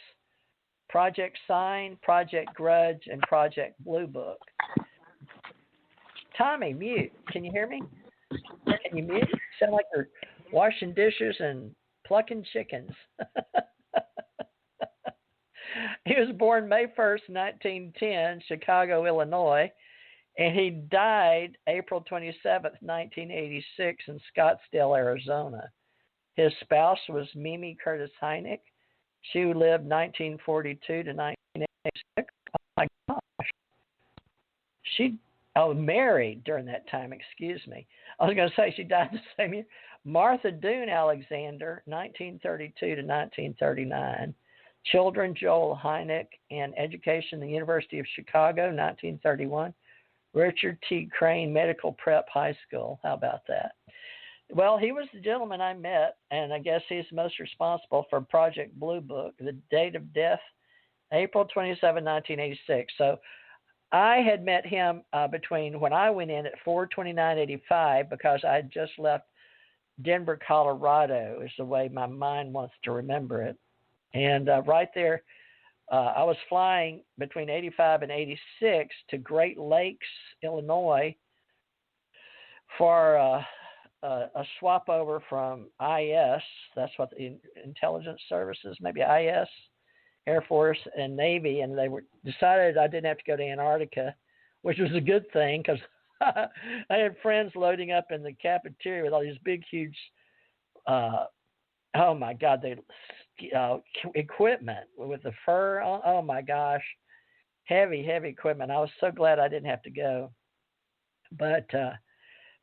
Project Sign, Project Grudge, and Project Blue Book. Tommy, mute. Can you hear me? Can you mute? You sound like you're washing dishes and plucking chickens. He was born May 1st, 1910, Chicago, Illinois, and he died April 27th, 1986, in Scottsdale, Arizona. His spouse was Mimi Curtis Hynek. She lived 1942 to 1986. Oh, my gosh. She married during that time, excuse me. I was going to say she died the same year. Martha Doone Alexander, 1932 to 1939. Children, Joel Hynek, and education, the University of Chicago, 1931. Richard T. Crane Medical Prep High School. How about that? Well, he was the gentleman I met, and I guess he's most responsible for Project Blue Book. The date of death, April 27, 1986. So I had met him between when I went in at 4/29/85 because I had just left Denver, Colorado, is the way my mind wants to remember it. And right there, I was flying between 85 and 86 to Great Lakes, Illinois, for a swap over from IS. That's what the intelligence services, maybe IS, Air Force, and Navy. And they decided I didn't have to go to Antarctica, which was a good thing because I had friends loading up in the cafeteria with all these big, huge, oh my God, equipment with the fur. Oh my gosh, heavy equipment. I was so glad I didn't have to go. But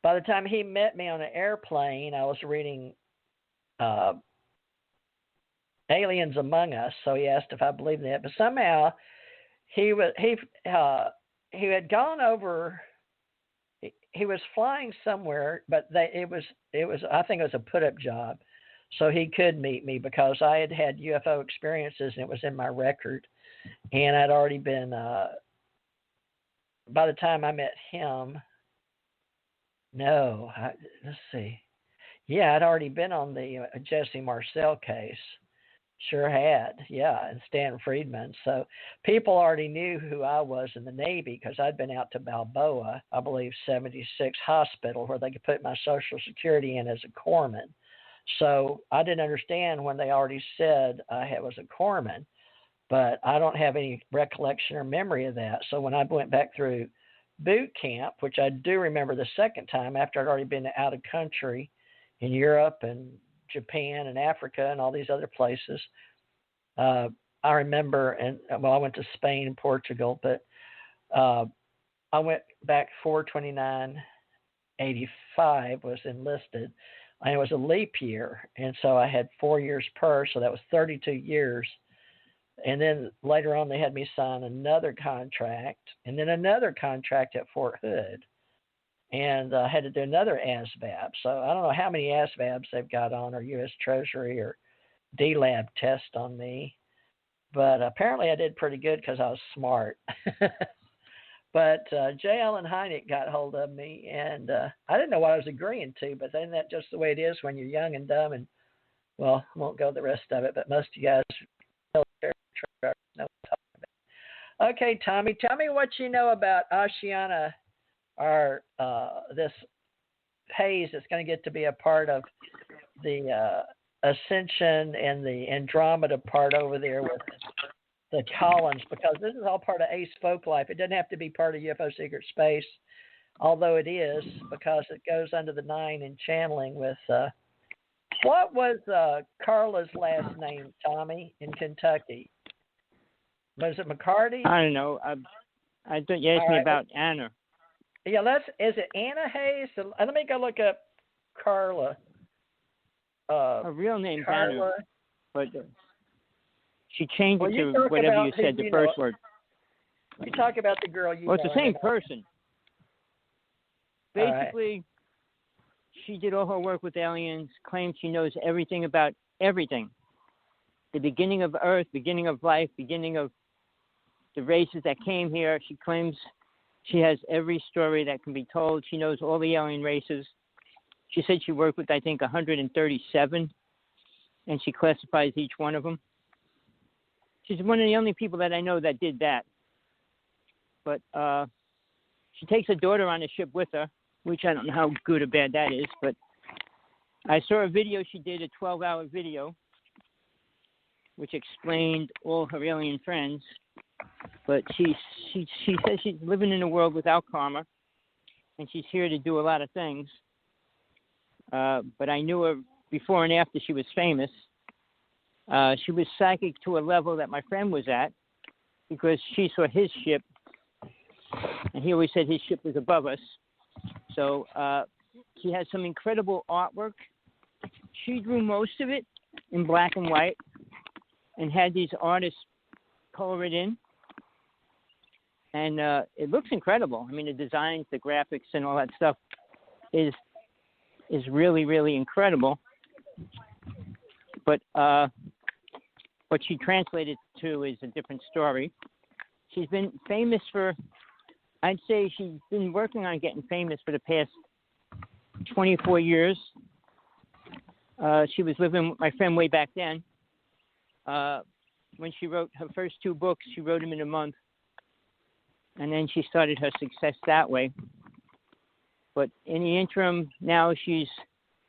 by the time he met me on an airplane, I was reading Aliens Among Us. So he asked if I believed in that. But somehow he had gone over. He was flying somewhere, but it was I think it was a put-up job. So he could meet me because I had UFO experiences and it was in my record. And I'd already been, by the time I met him, let's see. Yeah, I'd already been on the Jesse Marcel case. Sure had, yeah, and Stan Friedman. So people already knew who I was in the Navy because I'd been out to Balboa, I believe 76 Hospital, where they could put my Social Security in as a corpsman. So I didn't understand when they already said I was a corpsman, but I don't have any recollection or memory of that. So when I went back through boot camp, which I do remember the second time after I'd already been out of country in Europe and Japan and Africa and all these other places. I remember, I went to Spain and Portugal, but I went back 4/29/85 was enlisted, and it was a leap year, and so I had 4 years per, so that was 32 years. And then later on, they had me sign another contract, and then another contract at Fort Hood. And I had to do another ASVAB. So I don't know how many ASVABs they've got on, or U.S. Treasury or D-Lab test on me. But apparently I did pretty good because I was smart. But J. Allen Hynek got hold of me, and I didn't know what I was agreeing to, but isn't that just the way it is when you're young and dumb? And, well, I won't go the rest of it, but most of you guys know what I'm talking about. Okay, Tommy, tell me what you know about Oceana, or this haze that's going to get to be a part of the Ascension and the Andromeda part over there with the Collins, because this is all part of Ace Folklife. It doesn't have to be part of UFO Secret Space, although it is, because it goes under the 9 in channeling with, what was Carla's last name, Tommy, in Kentucky? Was it McCarty? I don't know. I thought you asked me about Anna. Yeah, is it Anna Hayes? Let me go look up Carla. Her real name's Carla. Anna, but she changed it to talk whatever about you said, who the you first know. word. You talk about the girl you Well, it's know. the same person. All right. Basically, she did all her work with aliens, claims she knows everything about everything. The beginning of Earth, beginning of life, beginning of the races that came here. She claims she has every story that can be told. She knows all the alien races. She said she worked with, I think, 137, and she classifies each one of them. She's one of the only people that I know that did that. But she takes her daughter on the ship with her, which I don't know how good or bad that is, but I saw a video she did, a 12-hour video, which explained all her alien friends. But she says she's living in a world without karma, and she's here to do a lot of things. But I knew her before and after she was famous. She was psychic to a level that my friend was at, because she saw his ship, and he always said his ship was above us. So she has some incredible artwork. She drew most of it in black and white and had these artists color it in. And it looks incredible. I mean, the designs, the graphics, and all that stuff is really, really incredible. But what she translated to is a different story. She's been famous for, I'd say she's been working on getting famous for the past 24 years. She was living with my friend way back then. When she wrote her first 2 books, she wrote them in a month. And then she started her success that way. But in the interim, now she's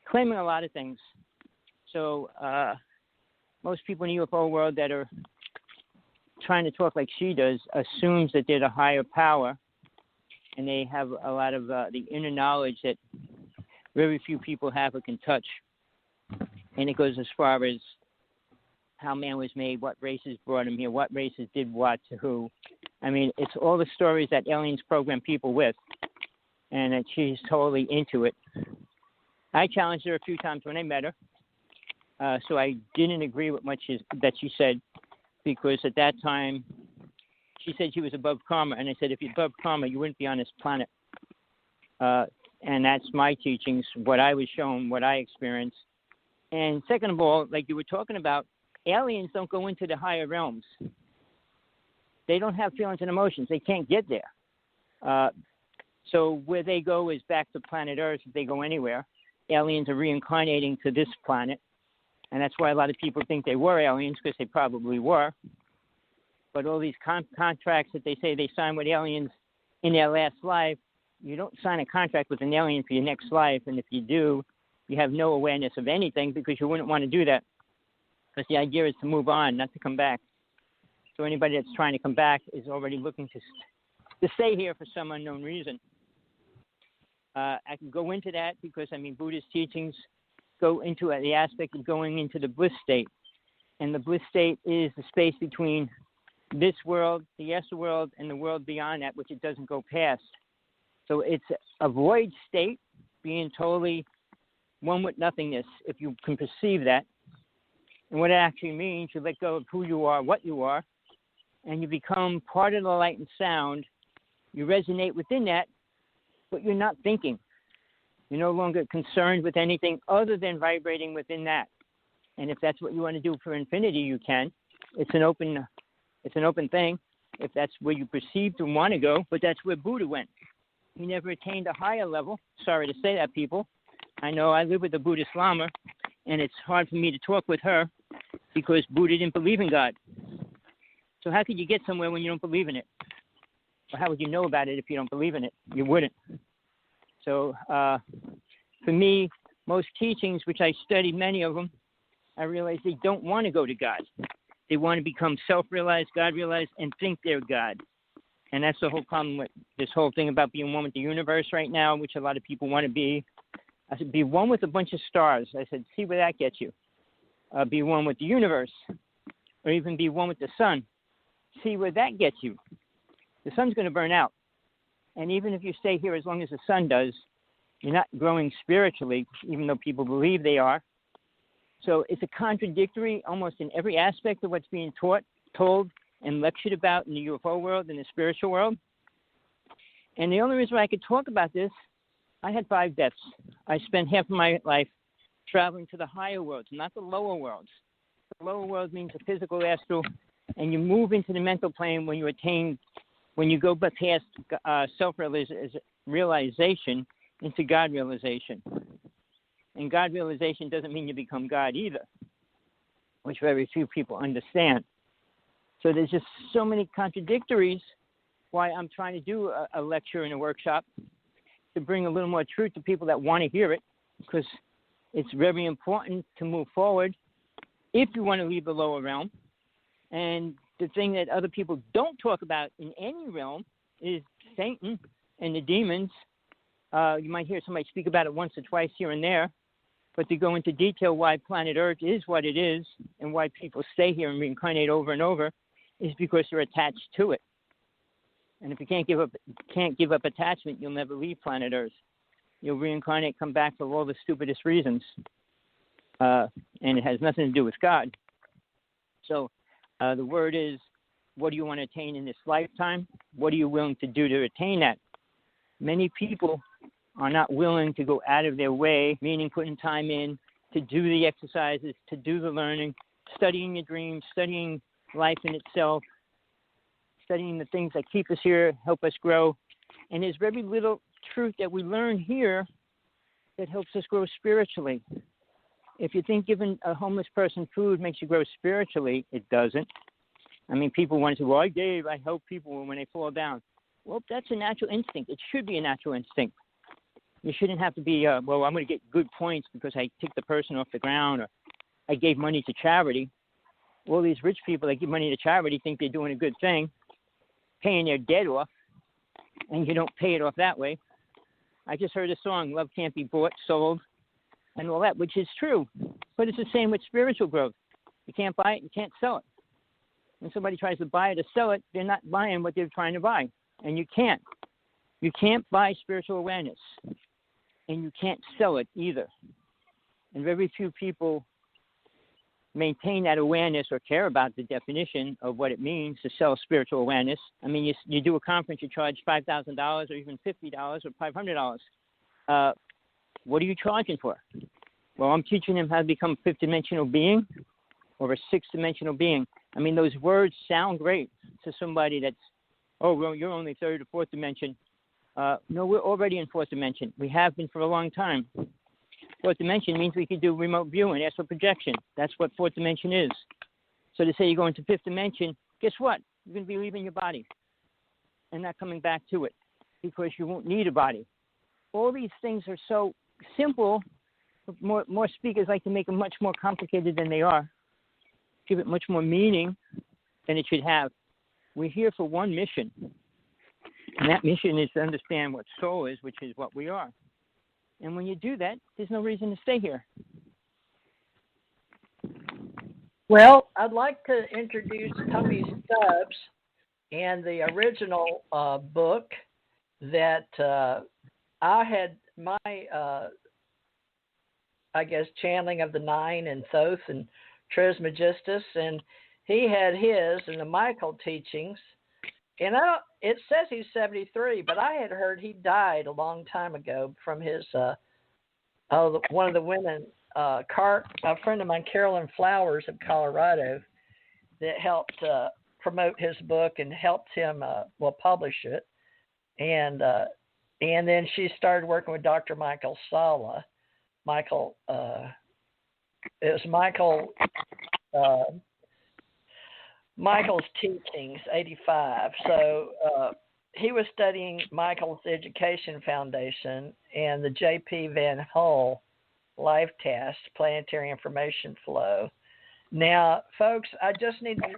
claiming a lot of things. So most people in the UFO world that are trying to talk like she does assumes that they're the higher power, and they have a lot of the inner knowledge that very few people have or can touch. And it goes as far as how man was made, what races brought him here, what races did what to who. I mean, it's all the stories that aliens program people with, and that she's totally into it. I challenged her a few times when I met her, so I didn't agree with much that she said, because at that time she said she was above karma, and I said, if you're above karma, you wouldn't be on this planet. And that's my teachings, what I was shown, what I experienced. And second of all, like you were talking about, aliens don't go into the higher realms. They don't have feelings and emotions. They can't get there. So where they go is back to planet Earth, if they go anywhere. aliens are reincarnating to this planet. And that's why a lot of people think they were aliens, because they probably were. But all these contracts that they say they sign with aliens in their last life, you don't sign a contract with an alien for your next life. And if you do, you have no awareness of anything, because you wouldn't want to do that. Because the idea is to move on, not to come back. So anybody that's trying to come back is already looking to stay here for some unknown reason. I can go into that because, Buddhist teachings go into the aspect of going into the bliss state. And the bliss state is the space between this world, the Esther world, and the world beyond that, which it doesn't go past. So it's a void state, being totally one with nothingness, if you can perceive that. And what it actually means, you let go of who you are, what you are, and you become part of the light and sound. You resonate within that, but you're not thinking. You're no longer concerned with anything other than vibrating within that. And if that's what you want to do for infinity, you can. It's an open thing, if that's where you perceive to want to go, but that's where Buddha went. He never attained a higher level. Sorry to say that, people. I know I live with a Buddhist Lama, and it's hard for me to talk with her because Buddha didn't believe in God. So how could you get somewhere when you don't believe in it? Or how would you know about it if you don't believe in it? You wouldn't. So for me, most teachings, which I studied many of them, I realized they don't want to go to God. They want to become self-realized, God-realized, and think they're God. And that's the whole problem with this whole thing about being one with the universe right now, which a lot of people want to be. I said, be one with a bunch of stars. I said, see where that gets you. Be one with the universe, or even be one with the sun. See where that gets you. The sun's going to burn out. And even if you stay here as long as the sun does, you're not growing spiritually, even though people believe they are. So it's a contradictory almost in every aspect of what's being taught, told, and lectured about in the UFO world and the spiritual world. And the only reason why I could talk about this, I had 5 deaths. I spent half of my life traveling to the higher worlds, not the lower worlds. The lower world means the physical, astral, and you move into the mental plane when you go past self-realization into God realization. And God realization doesn't mean you become God either, which very few people understand. So there's just so many contradictories why I'm trying to do a lecture and a workshop to bring a little more truth to people that want to hear it, because it's very important to move forward if you want to leave the lower realm. And the thing that other people don't talk about in any realm is Satan and the demons. You might hear somebody speak about it once or twice here and there, but to go into detail why planet Earth is what it is and why people stay here and reincarnate over and over is because they're attached to it. And if you can't give up attachment, you'll never leave planet Earth. You'll reincarnate, come back for all the stupidest reasons. And it has nothing to do with God. So the word is, what do you want to attain in this lifetime? What are you willing to do to attain that? Many people are not willing to go out of their way, meaning putting time in to do the exercises, to do the learning, studying your dreams, studying life in itself, studying the things that keep us here, help us grow. And there's very little truth that we learn here that helps us grow spiritually. If you think giving a homeless person food makes you grow spiritually, it doesn't. People want to say, well, I help people when they fall down. Well, that's a natural instinct. It should be a natural instinct. You shouldn't have to be, I'm going to get good points because I took the person off the ground or I gave money to charity. All these rich people that give money to charity think they're doing a good thing, paying their debt off, and you don't pay it off that way. I just heard a song, love can't be bought, sold, and all that, which is true. But it's the same with spiritual growth. You can't buy it, you can't sell it. When somebody tries to buy it or sell it, they're not buying what they're trying to buy. And you can't. You can't buy spiritual awareness. And you can't sell it either. And very few people maintain that awareness or care about the definition of what it means to sell spiritual awareness. You do a conference, you charge $5,000 or even $50 or $500. What are you charging for? Well, I'm teaching them how to become a fifth-dimensional being or a sixth-dimensional being. Those words sound great to somebody that's, well, you're only third or fourth dimension. No, we're already in fourth dimension. We have been for a long time. fourth dimension means we could do remote viewing, astral projection. That's what fourth dimension is. So to say you go into fifth dimension, guess what? You're going to be leaving your body and not coming back to it because you won't need a body. All these things are so simple. More speakers like to make them much more complicated than they are. Give it much more meaning than it should have. We're here for one mission. And that mission is to understand what soul is, which is what we are. And when you do that, there's no reason to stay here. Well, I'd like to introduce Tommy Stubbs and the original book that I had my, I guess, channeling of the Nine and Thoth and Trismegistus, and he had his and the Michael teachings. And it says he's 73, but I had heard he died a long time ago from his, one of the women, a friend of mine, Carolyn Flowers of Colorado, that helped promote his book and helped him, publish it. And then she started working with Dr. Michael Sala. Michael's teachings, 85. So he was studying Michael's Education Foundation and the J.P. Van Hull Life Test, Planetary Information Flow. Now, folks, I just need to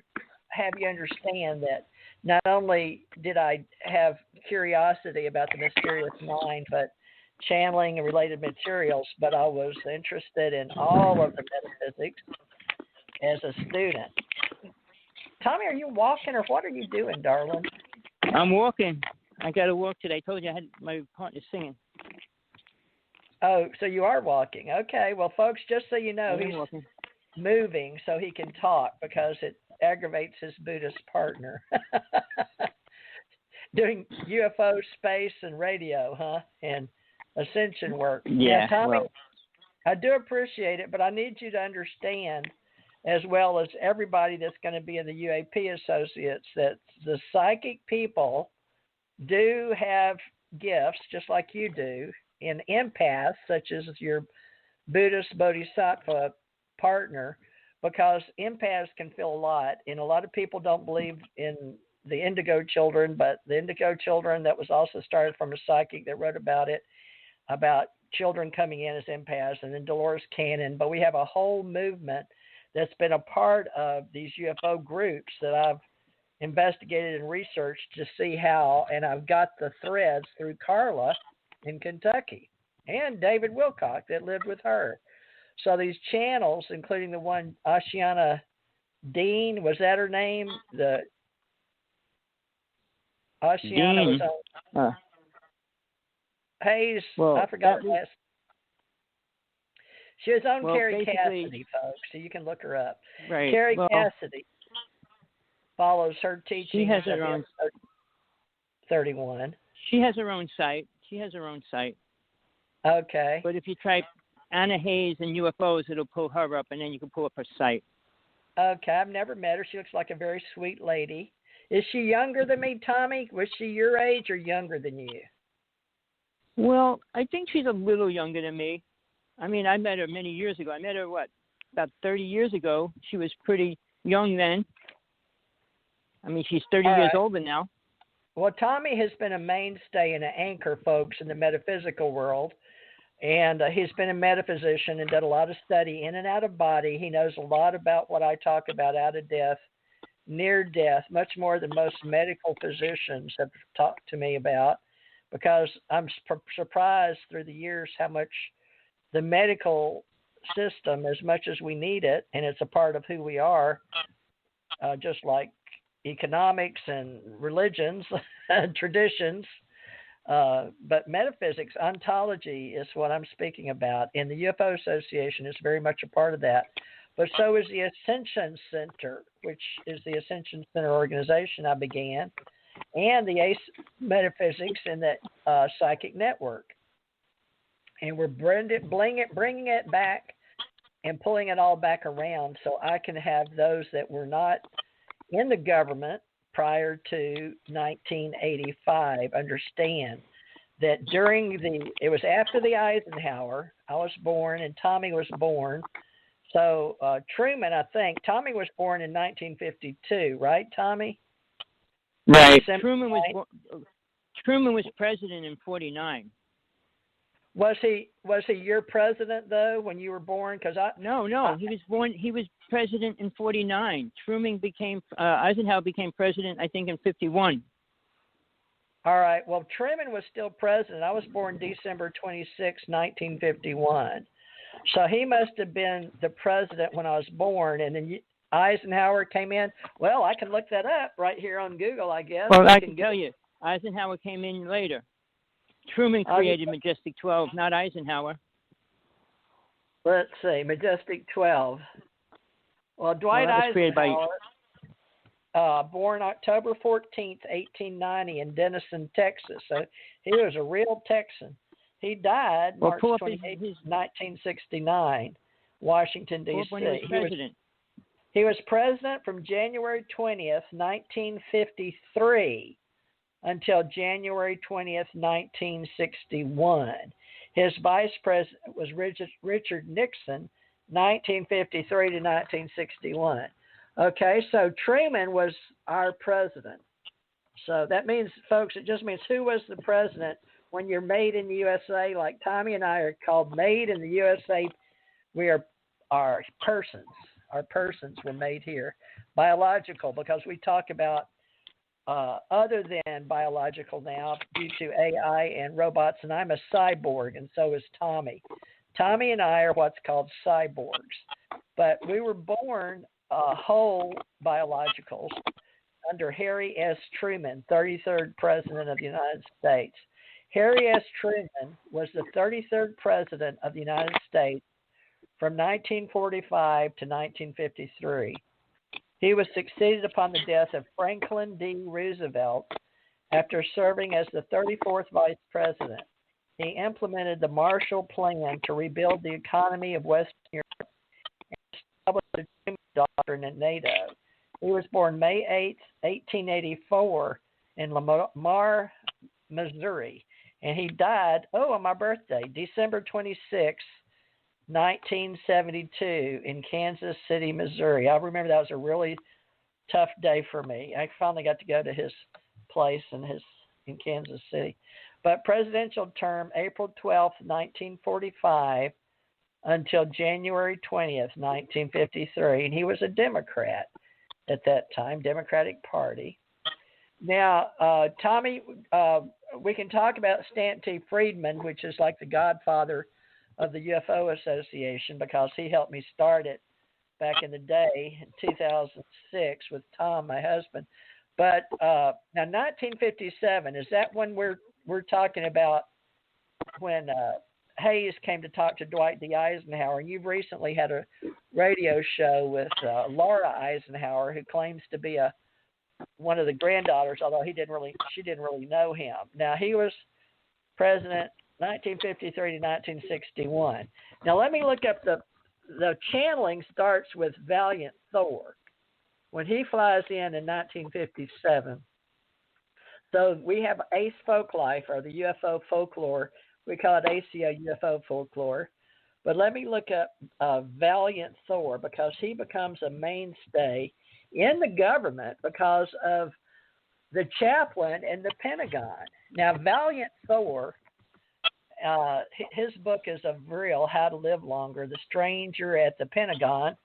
have you understand that not only did I have curiosity about the mysterious mind, but channeling and related materials, but I was interested in all of the metaphysics as a student. Tommy, are you walking or what are you doing, darling? I'm walking. I got to walk today. I told you I had my partner singing. Oh, so you are walking. Okay. Well, folks, just so you know, he's walking. Moving so he can talk because it aggravates his Buddhist partner. Doing UFO, space, and radio, huh? And ascension work. Yeah. Now, Tommy, well, I do appreciate it, but I need you to understand, as well as everybody that's going to be in the UAP Associates, that the psychic people do have gifts, just like you do, in empaths, such as your Buddhist Bodhisattva partner, because empaths can feel a lot, and a lot of people don't believe in the indigo children, but the indigo children, that was also started from a psychic that wrote about it, about children coming in as empaths, and then Dolores Cannon. But we have a whole movement that's been a part of these UFO groups that I've investigated and researched to see how, and I've got the threads through Carla in Kentucky and David Wilcock that lived with her. So these channels, including the one Ashiana Dean, was that her name? The Ashiana Dean. was on Hayes. Well, I forgot her last. She was on Carrie Cassidy, folks, so you can look her up. Right. Carrie Cassidy follows her teaching. She has her own 31. She has her own site. Okay. But if you type Anna Hayes and UFOs, it'll pull her up, and then you can pull up her site. Okay, I've never met her. She looks like a very sweet lady. Is she younger than me, Tommy? Was she your age or younger than you? Well, I think she's a little younger than me. I mean, I met her many years ago. I met her, about 30 years ago. She was pretty young then. I mean, she's 30 years older now. Well, Tommy has been a mainstay and an anchor, folks, in the metaphysical world. And he's been a metaphysician and done a lot of study in and out of body. He knows a lot about what I talk about, out of death, near death, much more than most medical physicians have talked to me about, because I'm surprised through the years how much the medical system, as much as we need it, and it's a part of who we are, just like economics and religions and traditions, but metaphysics, ontology is what I'm speaking about. And the UFO Association is very much a part of that. But so is the Ascension Center, which is the Ascension Center organization I began, and the ACE Metaphysics and the Psychic Network. And we're bringing it back and pulling it all back around so I can have those that were not in the government prior to 1985 understand that it was after the Eisenhower. I was born and Tommy was born. So Truman, I think Tommy was born in 1952, right, Tommy? Right. December Truman was president in 49. Was he your president though when you were born? No, he was born. He was president in 49. Eisenhower became president, I think, in 51. All right. Well, Truman was still president. I was born December 26, 1951. So he must have been the president when I was born, and then Eisenhower came in. Well, I can look that up right here on Google, I guess. Well, I can tell you, Eisenhower came in later. Truman created Majestic 12, not Eisenhower. Let's see, Majestic 12. Well, Dwight Eisenhower, born October 14th, 1890 in Denison, Texas. So he was a real Texan. He died March 28th, 1969, Washington, D.C. When he was president. He was president from January 20th, 1953 until January 20th, 1961. His vice president was Richard Nixon, 1953 to 1961. Okay, so Truman was our president. So that means, folks, it just means who was the president when you're made in the USA. Like Tommy and I are called made in the USA. We are our persons. Our persons were made here. Biological, because we talk about other than biological now due to AI and robots, and I'm a cyborg, and so is Tommy. Tommy and I are what's called cyborgs, but we were born whole biologicals under Harry S. Truman, 33rd President of the United States. Harry S. Truman was the 33rd President of the United States from 1945 to 1953. He was succeeded upon the death of Franklin D. Roosevelt after serving as the 34th Vice President. He implemented the Marshall Plan to rebuild the economy of Western Europe and established the Truman Doctrine in NATO. He was born May 8, 1884 in Lamar, Missouri, and he died, on my birthday, December 26, 1972 in Kansas City, Missouri. I remember that was a really tough day for me. I finally got to go to his place in Kansas City. But presidential term, April 12, 1945 until January 20th, 1953. And he was a Democrat at that time, Democratic Party. Now, Tommy, we can talk about Stanton T. Friedman, which is like the godfather of the UFO Association, because he helped me start it back in the day in 2006 with Tom, my husband. But now 1957, is that when we're talking about when Hayes came to talk to Dwight D. Eisenhower? And you've recently had a radio show with Laura Eisenhower, who claims to be one of the granddaughters, although she didn't really know him. Now, he was president 1953 to 1961. Now, let me look up the channeling starts with Valiant Thor when he flies in 1957. So we have ACE Folklife, or the UFO folklore. We call it ACO UFO folklore. But let me look up Valiant Thor, because he becomes a mainstay in the government because of the chaplain and the Pentagon. Now, Valiant Thor, his book is a real How to Live Longer, The Stranger at the Pentagon.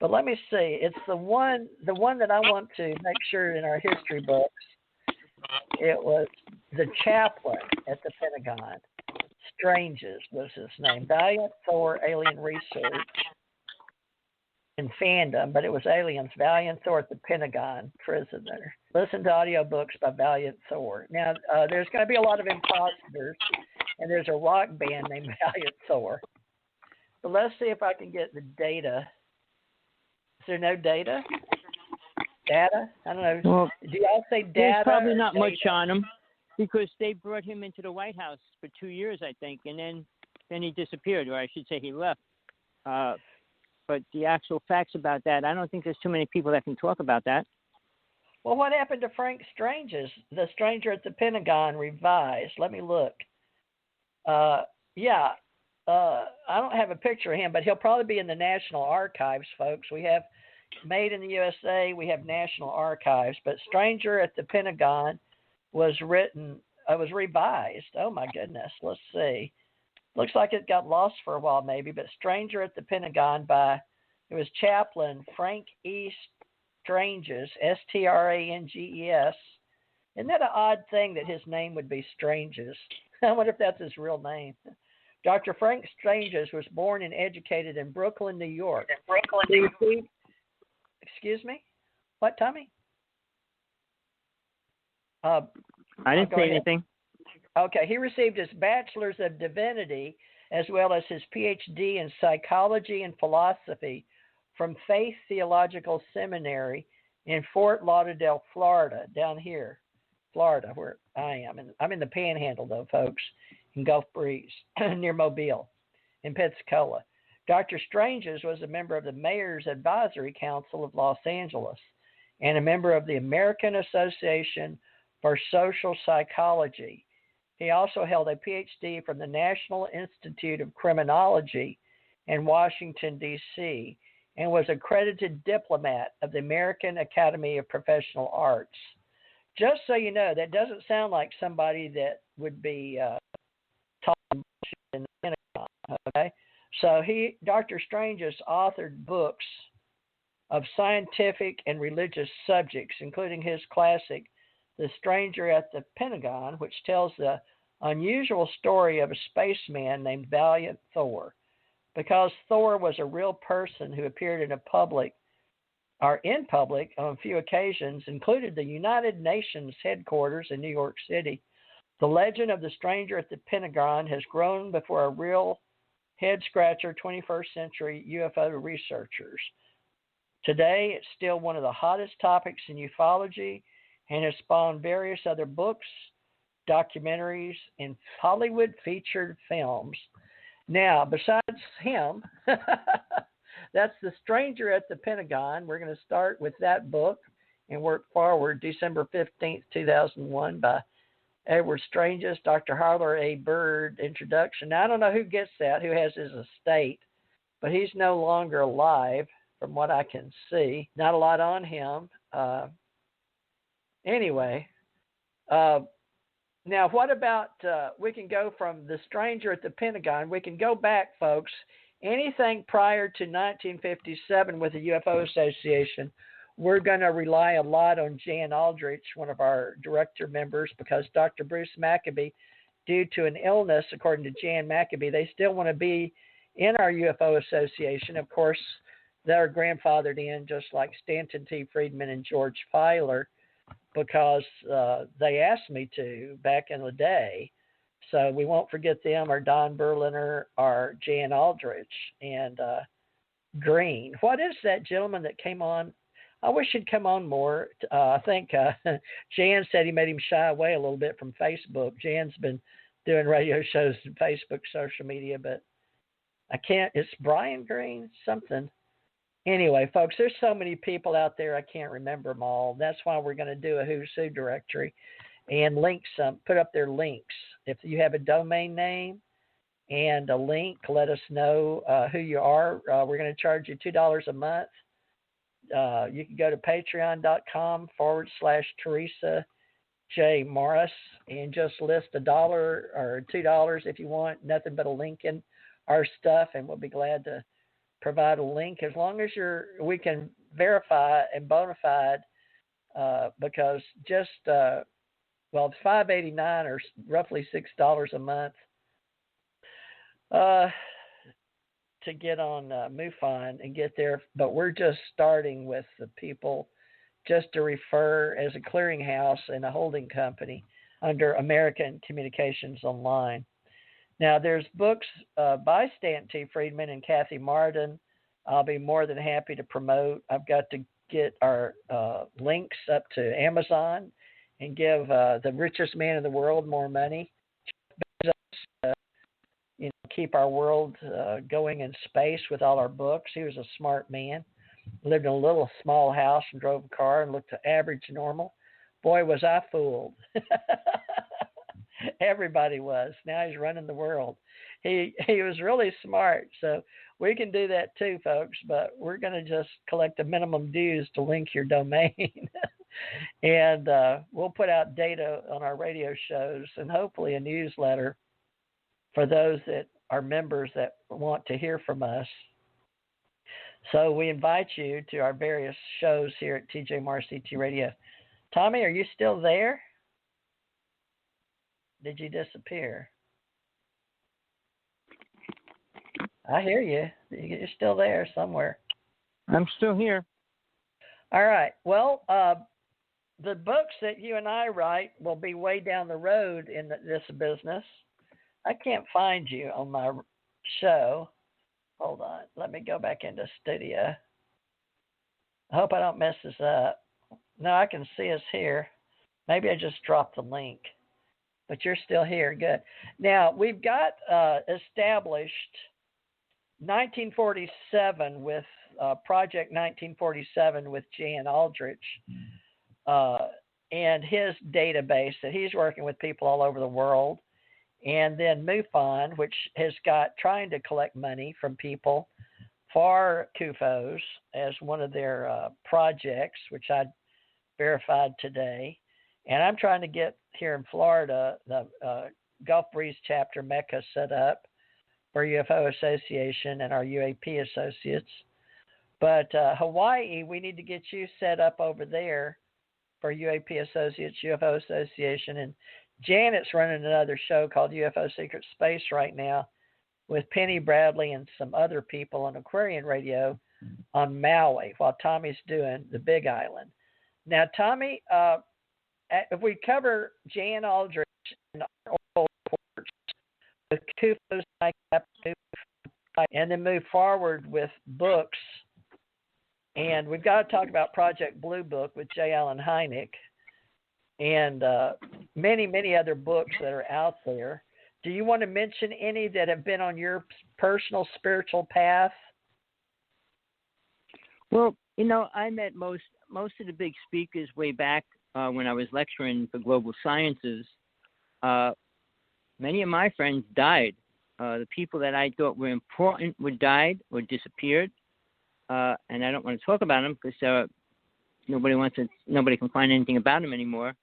But let me see. It's the one that I want to make sure in our history books. It was the chaplain at the Pentagon. Stranges was his name. Valiant Thor, Alien Research and Fandom, but it was aliens. Valiant Thor at the Pentagon, prisoner. Listen to audiobooks by Valiant Thor. Now, there's going to be a lot of imposters, and there's a rock band named Valiant Thor. But let's see if I can get the data. Is there no data? Data? I don't know. Well, do y'all say data? There's probably not data? much on him, because they brought him into the White House for 2 years, I think, and then he disappeared, or I should say he left. But the actual facts about that, I don't think there's too many people that can talk about that. Well, what happened to Frank Stranges? The Stranger at the Pentagon revised. Let me look. Yeah. I don't have a picture of him, but he'll probably be in the National Archives, folks. We have Made in the USA, we have National Archives, but Stranger at the Pentagon was was revised. Oh my goodness. Let's see. Looks like it got lost for a while maybe, but Stranger at the Pentagon it was Chaplain Frank E. Stranges, Stranges. Isn't that an odd thing that his name would be Stranges? I wonder if that's his real name. Dr. Frank Stranges was born and educated in Brooklyn, New York. Excuse me? What, Tommy? I didn't say anything. Okay, he received his Bachelor's of Divinity as well as his PhD in Psychology and Philosophy from Faith Theological Seminary in Fort Lauderdale, Florida, down here, Florida, where I am. And I'm in the Panhandle, though, folks, in Gulf Breeze, near Mobile, in Pensacola. Dr. Stranges was a member of the Mayor's Advisory Council of Los Angeles and a member of the American Association for Social Psychology. He also held a PhD from the National Institute of Criminology in Washington, D.C., and was accredited diplomat of the American Academy of Professional Arts. Just so you know, that doesn't sound like somebody that would be talking in the Pentagon, okay? So Dr. Stranges authored books of scientific and religious subjects, including his classic, The Stranger at the Pentagon, which tells the unusual story of a spaceman named Valiant Thor. Because Thor was a real person who appeared in public on a few occasions, included the United Nations headquarters in New York City, the legend of the Stranger at the Pentagon has grown before a real head-scratcher 21st century UFO researchers. Today, it's still one of the hottest topics in ufology and has spawned various other books, documentaries, and Hollywood featured films. Now, besides him, that's The Stranger at the Pentagon. We're going to start with that book and work forward. December 15th, 2001 by Edward Stranges, Dr. Harler A. Bird introduction. Now, I don't know who gets that, who has his estate, but he's no longer alive from what I can see. Not a lot on him. Anyway, now what about, we can go from The Stranger at the Pentagon. We can go back, folks, anything prior to 1957 with the UFO Association. We're going to rely a lot on Jan Aldrich, one of our director members, because Dr. Bruce Maccabee, due to an illness, according to Jan Maccabee, they still want to be in our UFO Association. Of course, they're grandfathered in just like Stanton T. Friedman and George Filer, because they asked me to back in the day. So we won't forget them, or Don Berliner, or Jan Aldrich, and Green. What is that gentleman that came on? I wish he'd come on more. I think Jan said he made him shy away a little bit from Facebook. Jan's been doing radio shows on Facebook, social media, but I can't. It's Brian Green, something. Anyway, folks, there's so many people out there, I can't remember them all. That's why we're going to do a Who's Who directory and put up their links. If you have a domain name and a link, let us know who you are. We're going to charge you $2 a month. You can go to patreon.com/Theresa J. Morris and just list $1 or $2 if you want, nothing but a link in our stuff, and we'll be glad to provide a link as long as we can verify and bona fide, because just it's $5.89 or roughly $6 a month to get on MUFON and get there, but we're just starting with the people just to refer as a clearinghouse and a holding company under American Communications Online. Now, there's books by Stanton T. Friedman and Kathy Martin. I'll be more than happy to promote. I've got to get our links up to Amazon and give the richest man in the world more money. Keep our world going in space with all our books. He was a smart man. Lived in a little small house and drove a car and looked average normal. Boy, was I fooled. Everybody was. Now he's running the world. He was really smart. So we can do that too, folks. But we're going to just collect the minimum dues to link your domain, and we'll put out data on our radio shows and hopefully a newsletter for those that are members that want to hear from us. So we invite you to our various shows here at TJ Morris CT Radio. Tommy, are you still there? Did you disappear? I hear you. You're still there somewhere. I'm still here. All right. Well, the books that you and I write will be way down the road in this business. I can't find you on my show. Hold on. Let me go back into studio. I hope I don't mess this up. No, I can see us here. Maybe I just dropped the link. But you're still here. Good. Now, we've got established 1947 with Project 1947 with Jan Aldrich and his database that he's working with people all over the world. And then MUFON, which has got trying to collect money from people for CUFOs as one of their projects, which I verified today. And I'm trying to get here in Florida the Gulf Breeze chapter Mecca set up for UFO Association and our UAP associates. But Hawaii, we need to get you set up over there for UAP Associates, UFO Association. And Janet's running another show called UFO Secret Space right now with Penny Bradley and some other people on Aquarian Radio on Maui while Tommy's doing the Big Island. Now, Tommy, if we cover Jan Aldrich and our old reports with CUFOs and then move forward with books, and we've got to talk about Project Blue Book with J. Allen Hynek and many, many other books that are out there. Do you want to mention any that have been on your personal spiritual path? Well, I met most of the big speakers way back when I was lecturing for global sciences. Many of my friends died. The people that I thought were important were died or disappeared. And I don't want to talk about them because nobody can find anything about them anymore.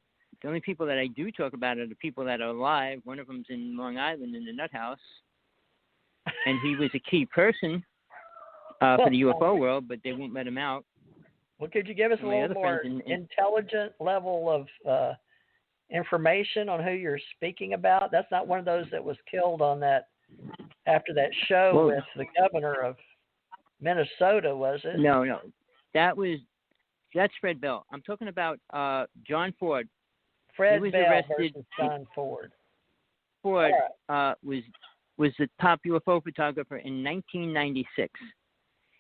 The only people that I do talk about are the people that are alive. One of them's in Long Island in the nut house, and he was a key person for the UFO world, but they won't let him out. Well, could you give us a little more intelligent level of information on who you're speaking about? That's not one of those that was killed on that after that show with the governor of Minnesota, was it? No. That's Fred Bell. I'm talking about John Ford. Fred Bell arrested versus John Ford. Ford was the top UFO photographer in 1996.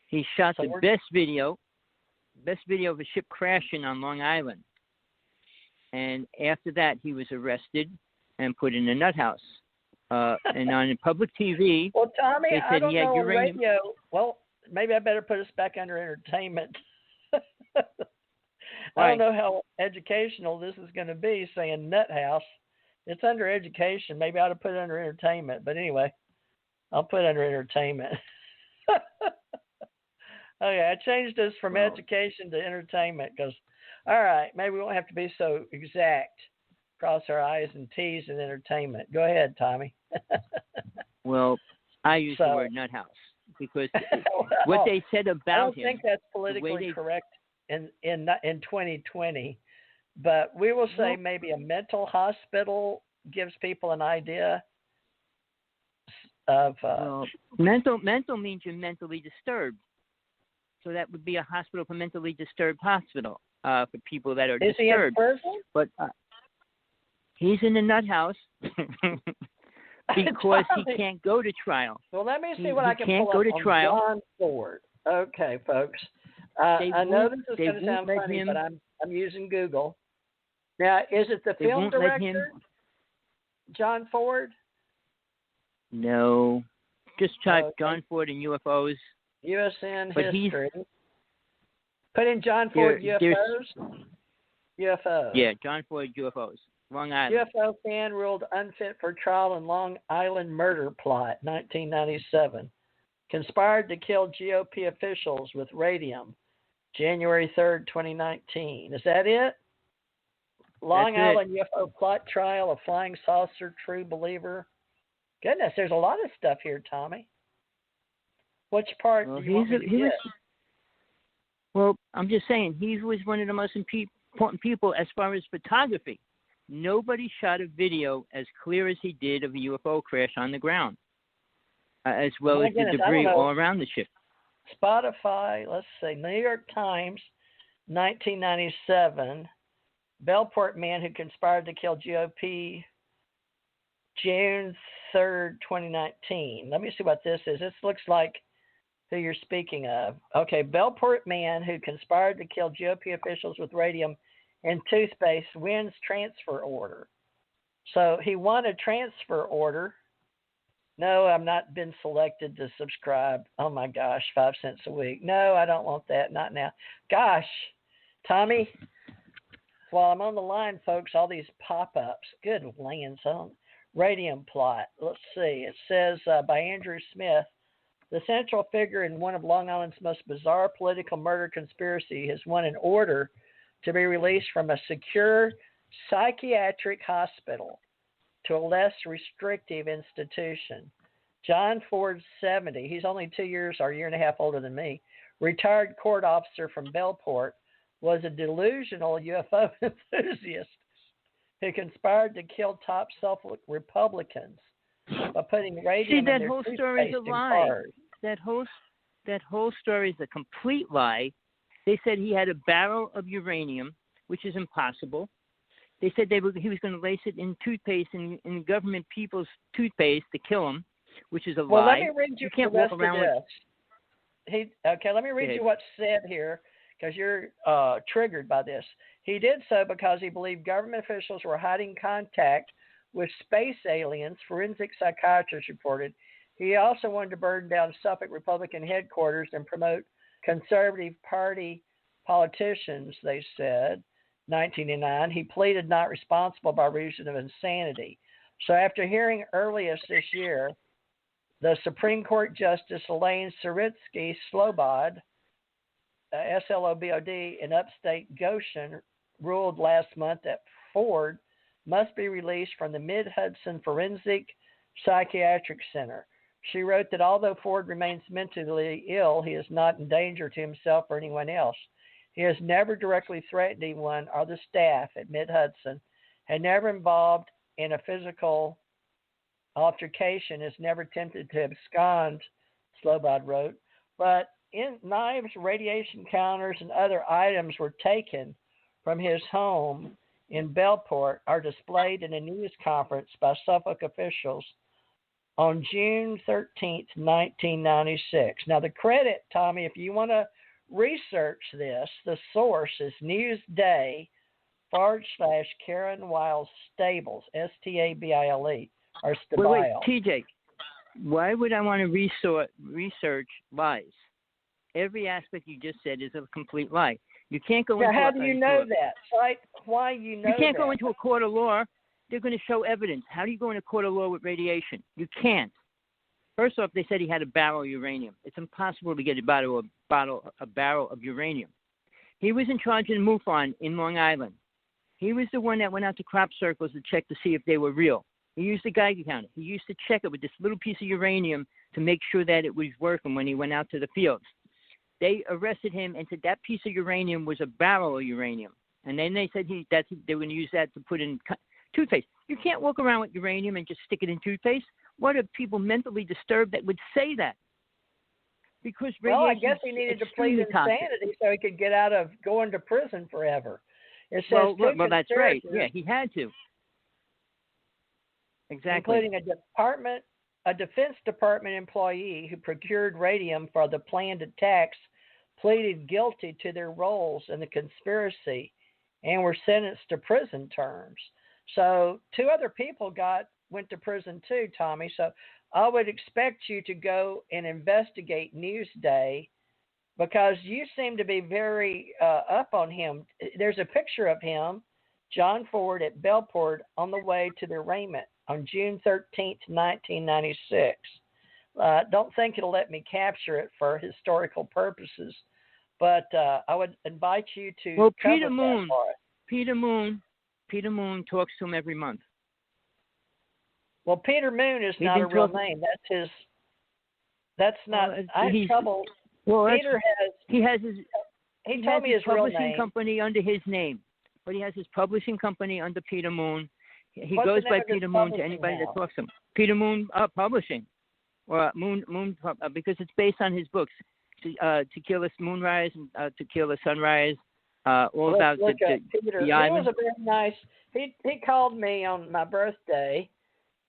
He shot the best video of a ship crashing on Long Island. And after that, he was arrested and put in a nut house. And on public TV, well, Tommy, they said he had uranium. Radio. Well, maybe I better put us back under entertainment. I don't know how educational this is going to be, saying nut house. It's under education. Maybe I ought to put it under entertainment. But anyway, I'll put it under entertainment. Okay, I changed this from education to entertainment because, all right, maybe we won't have to be so exact. Cross our I's and T's in entertainment. Go ahead, Tommy. Well, I use the word nut house because what they said about him. I don't think that's politically correct in 2020, but we will say maybe a mental hospital gives people an idea of mental means you're mentally disturbed. So that would be a hospital for mentally disturbed hospital for people that are disturbed. Is he in prison? But he's in the nut house because he can't go to trial. Well, let me see what I can pull up on trial. John Ford. Okay, folks. I know this is going to sound funny, but I'm using Google. Now, is it the film director, John Ford? No. Just type John Ford and UFOs. USN history. Put in John Ford UFOs. UFOs. Yeah, John Ford UFOs. Long Island. UFO fan ruled unfit for trial in Long Island murder plot, 1997. Conspired to kill GOP officials with radium, January 3rd, 2019. Is that it? Long Island UFO plot trial, a flying saucer, true believer. Goodness, there's a lot of stuff here, Tommy. Which part do you want me to get? Well, I'm just saying, he was one of the most important people as far as photography. Nobody shot a video as clear as he did of a UFO crash on the ground, as well as the debris all around the ship. Spotify, let's see, New York Times, 1997, Bellport man who conspired to kill GOP, June 3rd, 2019. Let me see what this is. This looks like who you're speaking of. Okay, Bellport man who conspired to kill GOP officials with radium and toothpaste wins transfer order. So he won a transfer order. No, I've not been selected to subscribe. Oh my gosh, 5 cents a week. No, I don't want that. Not now. Gosh, Tommy, while I'm on the line, folks, all these pop-ups. Good lands on radium plot. Let's see. It says by Andrew Smith, the central figure in one of Long Island's most bizarre political murder conspiracy has won an order to be released from a secure psychiatric hospital to a less restrictive institution. John Ford, 70, he's only 2 years or a year and a half older than me, retired court officer from Bellport, was a delusional UFO enthusiast who conspired to kill top Suffolk Republicans by putting radium in their whole story is a lie. That whole story is a complete lie. They said he had a barrel of uranium, which is impossible. They said he was going to lace it in toothpaste, in government people's toothpaste to kill him, which is a lie. Well, let me read you can't the rest walk around of this. Let me read you what's said here, because you're triggered by this. He did so because he believed government officials were hiding contact with space aliens, forensic psychiatrists reported. He also wanted to burn down Suffolk Republican headquarters and promote Conservative Party politicians, they said. 1909, he pleaded not responsible by reason of insanity. So after hearing earliest this year, the Supreme Court Justice Elaine Saritsky Slobod, S-L-O-B-O-D, in upstate Goshen, ruled last month that Ford must be released from the Mid-Hudson Forensic Psychiatric Center. She wrote that although Ford remains mentally ill, he is not in danger to himself or anyone else. He has never directly threatened anyone or the staff at Mid-Hudson, had never involved in a physical altercation, has never attempted to abscond, Slobod wrote. But knives, radiation counters, and other items were taken from his home in Bellport, are displayed in a news conference by Suffolk officials on June 13th, 1996. Now, the credit, Tommy, if you want to research this, the source is Newsday / Karen Wiles Stables, S-T-A-B-I-L-E, or Stabile. Wait, TJ, why would I want to research lies? Every aspect you just said is a complete lie. You can't go into how do you know that? Why you know that? You can't go into a court of law. They're going to show evidence. How do you go into a court of law with radiation? You can't. First off, they said he had a barrel of uranium. It's impossible to get a barrel of uranium. He was in charge of the MUFON in Long Island. He was the one that went out to crop circles to check to see if they were real. He used a Geiger counter. He used to check it with this little piece of uranium to make sure that it was working when he went out to the fields. They arrested him and said that piece of uranium was a barrel of uranium. And then they said they were going to use that to put in toothpaste. You can't walk around with uranium and just stick it in toothpaste. What are people mentally disturbed that would say that? Because I guess he needed to plead insanity so he could get out of going to prison forever. It says well, that's right. Yeah, he had to. Exactly. Including a Defense Department employee who procured radium for the planned attacks, pleaded guilty to their roles in the conspiracy and were sentenced to prison terms. So 2 other people went to prison too, Tommy. So I would expect you to go and investigate Newsday, because you seem to be very up on him. There's a picture of him John Ford at Bellport on the way to the arraignment on June 13th, 1996. Don't think it'll let me capture it for historical purposes, but I would invite you to cover Peter Moon, that part. Peter Moon talks to him every month. Well, Peter Moon is not a real name. That's his. That's not. I have trouble. Well, Peter has. He has his. He told me his real publishing name. company under his name, but he has his publishing company under Peter Moon. He What's goes the by name of his Peter Moon to publishing anybody now? that talks to him. Peter Moon Publishing, or Moon because it's based on his books, Tequila Moonrise and Tequila Sunrise, all about Look the Peter. He island. was a very nice. He called me on my birthday,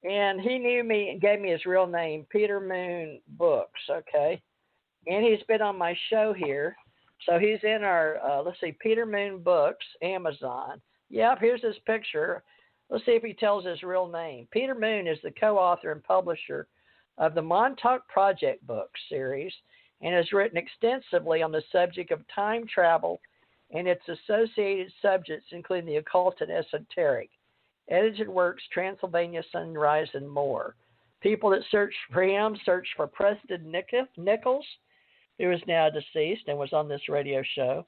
and he knew me and gave me his real name, Peter Moon Books. Okay, and he's been on my show here. So he's in our, let's see, Peter Moon Books, Amazon. Yep, here's his picture. Let's see if he tells his real name. Peter Moon is the co-author and publisher of the Montauk Project book series and has written extensively on the subject of time travel and its associated subjects, including the occult and esoteric. Edited works, Transylvania Sunrise, and more. People that search for him search for Preston Nichols, who is now deceased and was on this radio show,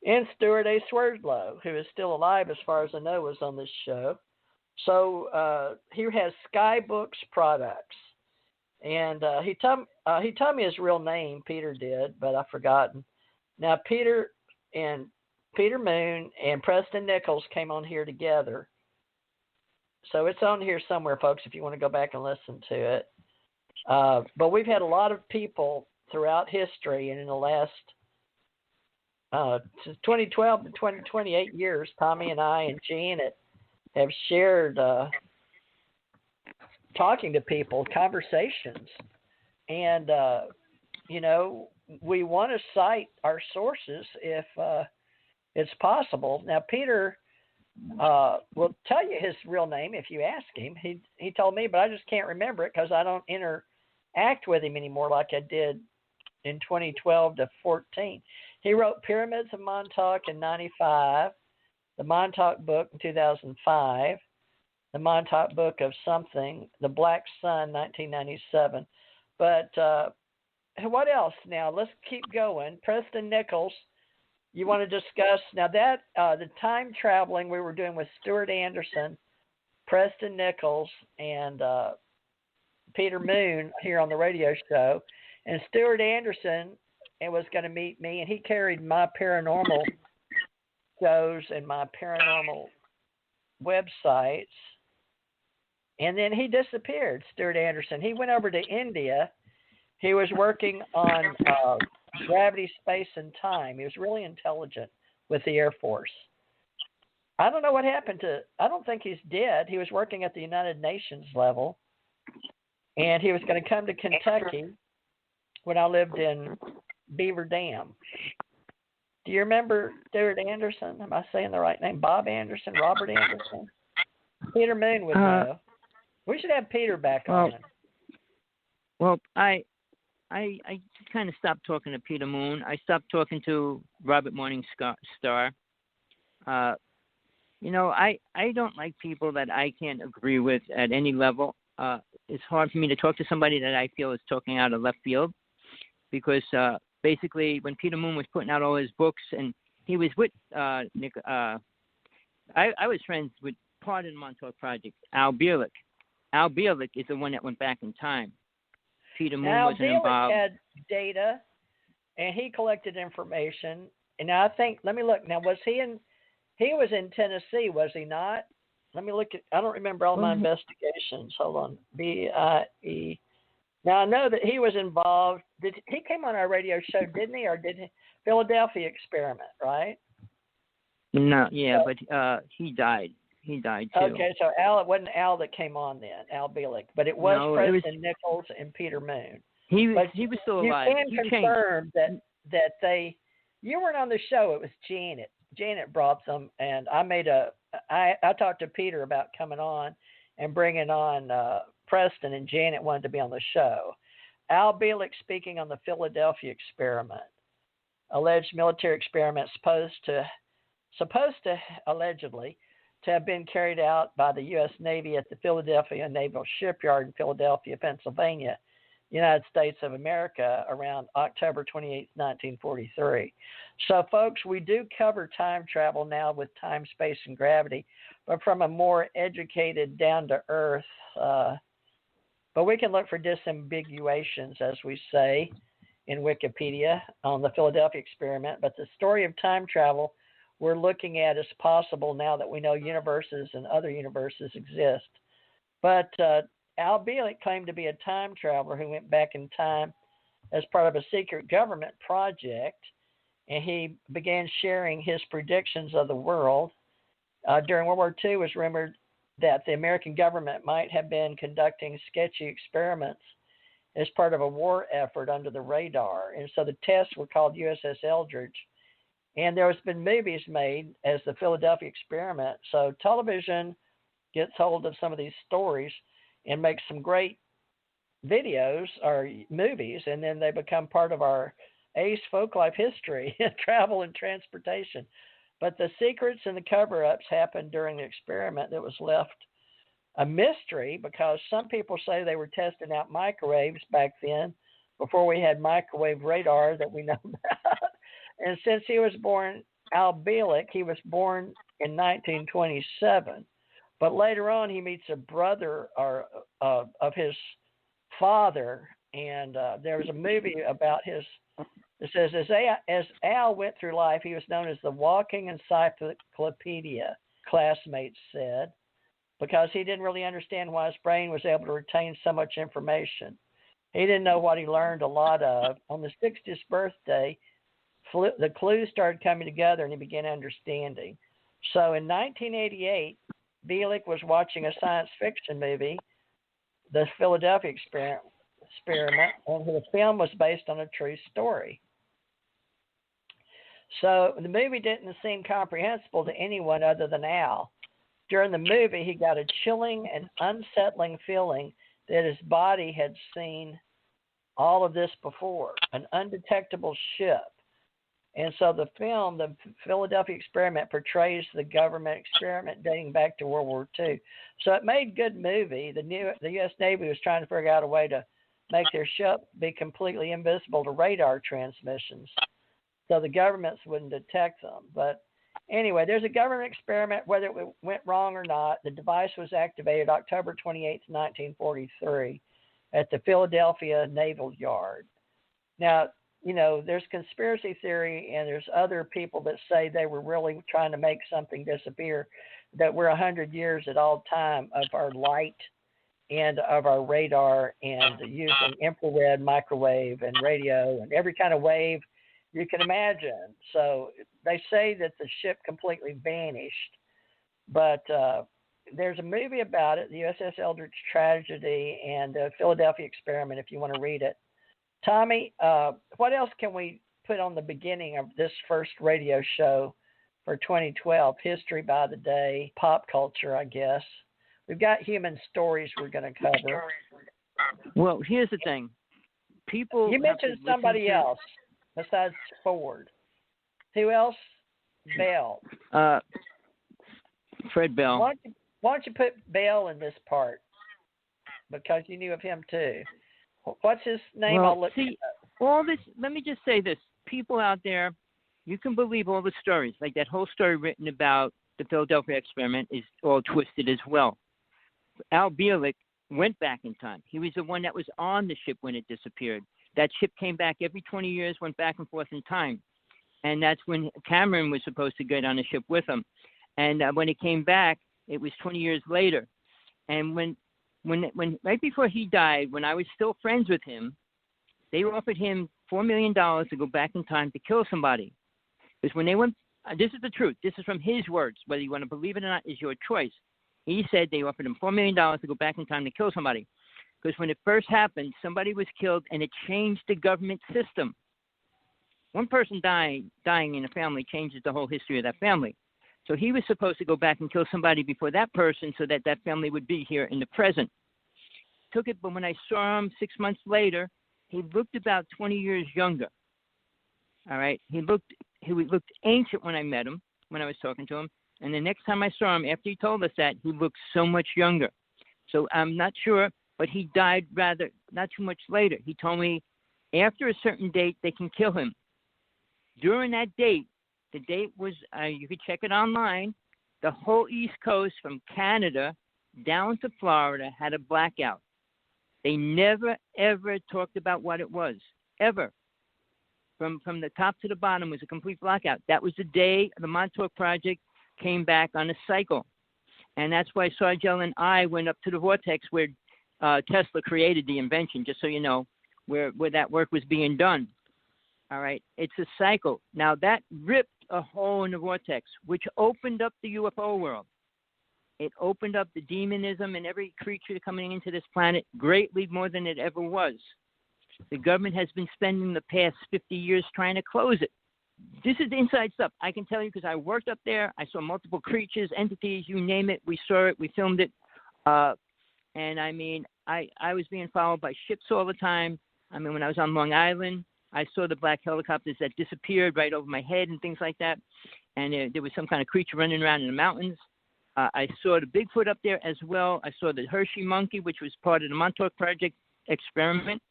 and Stuart A. Swerdlow, who is still alive as far as I know, was on this show. So he has Skybooks Products, and he told me his real name, Peter did, but I've forgotten. Now Peter Moon and Preston Nichols came on here together, so it's on here somewhere, folks, if you want to go back and listen to it. But we've had a lot of people throughout history, and in the last since 2012 to 2028 years, Tommy and I and Janet have shared talking to people, conversations, and we want to cite our sources if it's possible. Now, Peter will tell you his real name if you ask him. He told me, but I just can't remember it because I don't interact with him anymore like I did in 2012 to 14. He wrote Pyramids of Montauk in 95, the Montauk Book in 2005, the Montauk Book of Something, the Black Sun, 1997. But what else? Now, let's keep going. Preston Nichols, you want to discuss, now that the time traveling we were doing with Stuart Anderson, Preston Nichols, and Peter Moon here on the radio show. And Stuart Anderson was going to meet me, and he carried my paranormal shows and my paranormal websites. And then he disappeared, Stuart Anderson. He went over to India. He was working on gravity, space, and time. He was really intelligent with the Air Force. I don't know what happened I don't think he's dead. He was working at the United Nations level, and he was going to come to Kentucky when I lived in Beaver Dam. Do you remember Stuart Anderson? Am I saying the right name? Bob Anderson? Robert Anderson? Peter Moon would know. We should have Peter back on. Well, I kind of stopped talking to Peter Moon. I stopped talking to Robert Morningstar. I don't like people that I can't agree with at any level. It's hard for me to talk to somebody that I feel is talking out of left field, because basically when Peter Moon was putting out all his books, and he was with Nick, I was friends with part of the Montauk Project, Al Bierlich. Al Bierlich is the one that went back in time. Peter Moon wasn't involved. Al Bierlich had data, and he collected information. And I think, let me look. Now, he was in Tennessee, was he not? Let me look I don't remember all my investigations. Hold on. B-I-E. Now, I know that he was involved. He came on our radio show, didn't he? Or did he? Philadelphia Experiment, right? No, yeah, but he died. He died, too. Okay, so it wasn't Al that came on then, Al Bierlich, but it was Preston Nichols and Peter Moon. He was still alive. You can confirm that you weren't on the show. It was Janet. Janet brought them, and I talked to Peter about coming on and bringing on Preston, and Janet wanted to be on the show. Al Bierlich speaking on the Philadelphia Experiment, alleged military experiment supposed to supposed to, allegedly, to have been carried out by the U.S. Navy at the Philadelphia Naval Shipyard in Philadelphia, Pennsylvania, United States of America, around October 28, 1943. So, folks, we do cover time travel now with time, space, and gravity, but from a more educated, down-to-earth, but we can look for disambiguations, as we say in Wikipedia, on the Philadelphia experiment. But the story of time travel we're looking at is possible now that we know universes and other universes exist. But Al Bielek claimed to be a time traveler who went back in time as part of a secret government project, and he began sharing his predictions of the world. During World War II, it was rumored that the American government might have been conducting sketchy experiments as part of a war effort under the radar. And so the tests were called USS Eldridge. And there has been movies made as the Philadelphia experiment. So television gets hold of some of these stories and makes some great videos or movies, and then they become part of our ACE Folklife history, travel and transportation. But the secrets and the cover-ups happened during the experiment that was left a mystery, because some people say they were testing out microwaves back then before we had microwave radar that we know about. And since he was born, Al Bielek, he was born in 1927. But later on, he meets a brother of his father, and there was a movie about his. It says, as Al went through life, he was known as the walking encyclopedia, classmates said, because he didn't really understand why his brain was able to retain so much information. He didn't know what he learned a lot of. On the 60th birthday, the clues started coming together, and he began understanding. So in 1988, Bielek was watching a science fiction movie, The Philadelphia Experiment, and the film was based on a true story. So the movie didn't seem comprehensible to anyone other than Al. During the movie, he got a chilling and unsettling feeling that his body had seen all of this before, an undetectable ship. And so the film, The Philadelphia Experiment, portrays the government experiment dating back to World War II. So it made good movie. The U.S. Navy was trying to figure out a way to make their ship be completely invisible to radar transmissions, so the governments wouldn't detect them. But anyway, there's a government experiment. Whether it went wrong or not, the device was activated October 28, 1943, at the Philadelphia Naval Yard. Now, there's conspiracy theory, and there's other people that say they were really trying to make something disappear, that we're 100 years at all time of our light and of our radar, and using infrared, microwave, and radio, and every kind of wave you can imagine. So they say that the ship completely vanished, but there's a movie about it, the USS Eldridge Tragedy and the Philadelphia Experiment, if you want to read it. Tommy, what else can we put on the beginning of this first radio show for 2012? History by the day, pop culture, I guess. We've got human stories we're going to cover. Well, here's the thing. People. You mentioned somebody else besides Ford. Who else? Bell. Fred Bell. Why don't you put Bell in this part? Because you knew of him too. What's his name? Well, I'll look see, all this. Let me just say this: people out there, you can believe all the stories. Like that whole story written about the Philadelphia experiment is all twisted as well. Al Bielek went back in time. He was the one that was on the ship when it disappeared. That ship came back every 20 years, went back and forth in time, and that's when Cameron was supposed to get on the ship with him. And when it came back, it was 20 years later. And when right before he died, when I was still friends with him, they offered him $4 million to go back in time to kill somebody. Because when they went, this is the truth. This is from his words. Whether you want to believe it or not is your choice. He said they offered him $4 million to go back in time to kill somebody. Because when it first happened, somebody was killed and it changed the government system. One person dying in a family changes the whole history of that family. So he was supposed to go back and kill somebody before that person so that that family would be here in the present. Took it, but when I saw him 6 months later, he looked about 20 years younger. All right, he looked ancient when I met him. when I was talking to him. And the next time I saw him, after he told us that, he looked so much younger. So I'm not sure, but he died rather not too much later. He told me after a certain date, they can kill him. During that date, the date was, you could check it online, the whole East Coast from Canada down to Florida had a blackout. They never, ever talked about what it was, ever. From the top to the bottom was a complete blackout. That was the day the Montauk Project came back on a cycle. And that's why Sargel and I went up to the vortex where Tesla created the invention, just so you know, where that work was being done. All right, it's a cycle. Now, that ripped a hole in the vortex, which opened up the UFO world. It opened up the demonism and every creature coming into this planet greatly more than it ever was. The government has been spending the past 50 years trying to close it. This is the inside stuff. I can tell you because I worked up there. I saw multiple creatures, entities, you name it. We saw it. We filmed it. And, I mean, I was being followed by ships all the time. I mean, when I was on Long Island, I saw the black helicopters that disappeared right over my head and things like that. And there was some kind of creature running around in the mountains. I saw the Bigfoot up there as well. I saw the Hershey monkey, which was part of the Montauk Project experiment.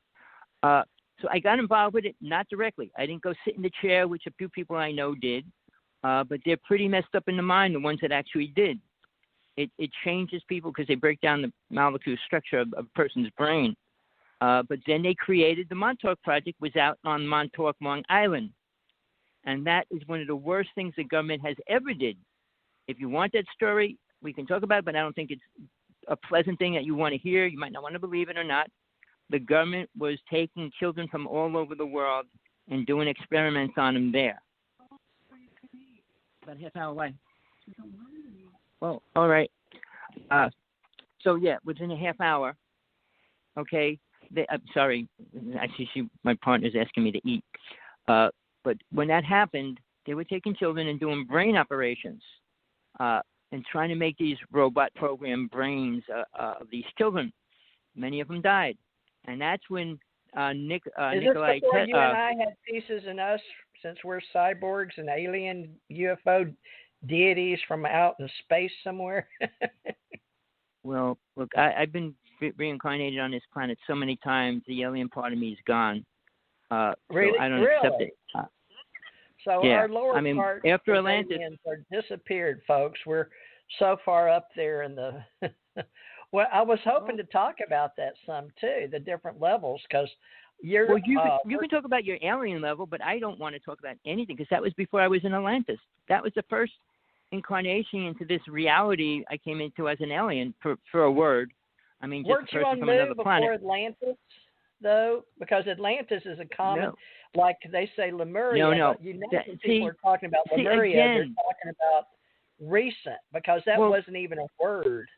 So I got involved with it, not directly. I didn't go sit in the chair, which a few people I know did. But they're pretty messed up in the mind, the ones that actually did. It changes people because they break down the molecular structure of a person's brain. But then they created the Montauk Project, was out on Montauk, Long Island. And that is one of the worst things the government has ever did. If you want that story, we can talk about it, but I don't think it's a pleasant thing that you want to hear. You might not want to believe it or not. The government was taking children from all over the world and doing experiments on them there. About a half hour away. Well, all right. So, yeah, within a half hour, okay, I'm sorry. Actually, my partner's asking me to eat. But when that happened, they were taking children and doing brain operations and trying to make these robot program brains of these children. Many of them died. And that's when Nikolai... Is this before you and I had pieces in us, since we're cyborgs and alien UFO deities from out in space somewhere? Well, look, I've been reincarnated on this planet so many times, the alien part of me is gone. Really? So I don't accept it. So yeah. our lower part after Atlantis aliens are disappeared, folks. We're so far up there in the... Well, I was hoping to talk about that some too, the different levels, because you're... Well, you can talk about your alien level, but I don't want to talk about anything because that was before I was in Atlantis. That was the first incarnation into this reality I came into as an alien, for a word. I mean, just weren't a person you on from another before planet. Atlantis, though? Because Atlantis is a common, like they say Lemuria. No. But you know, people are talking about Lemuria. Again, they're talking about recent, because that wasn't even a word.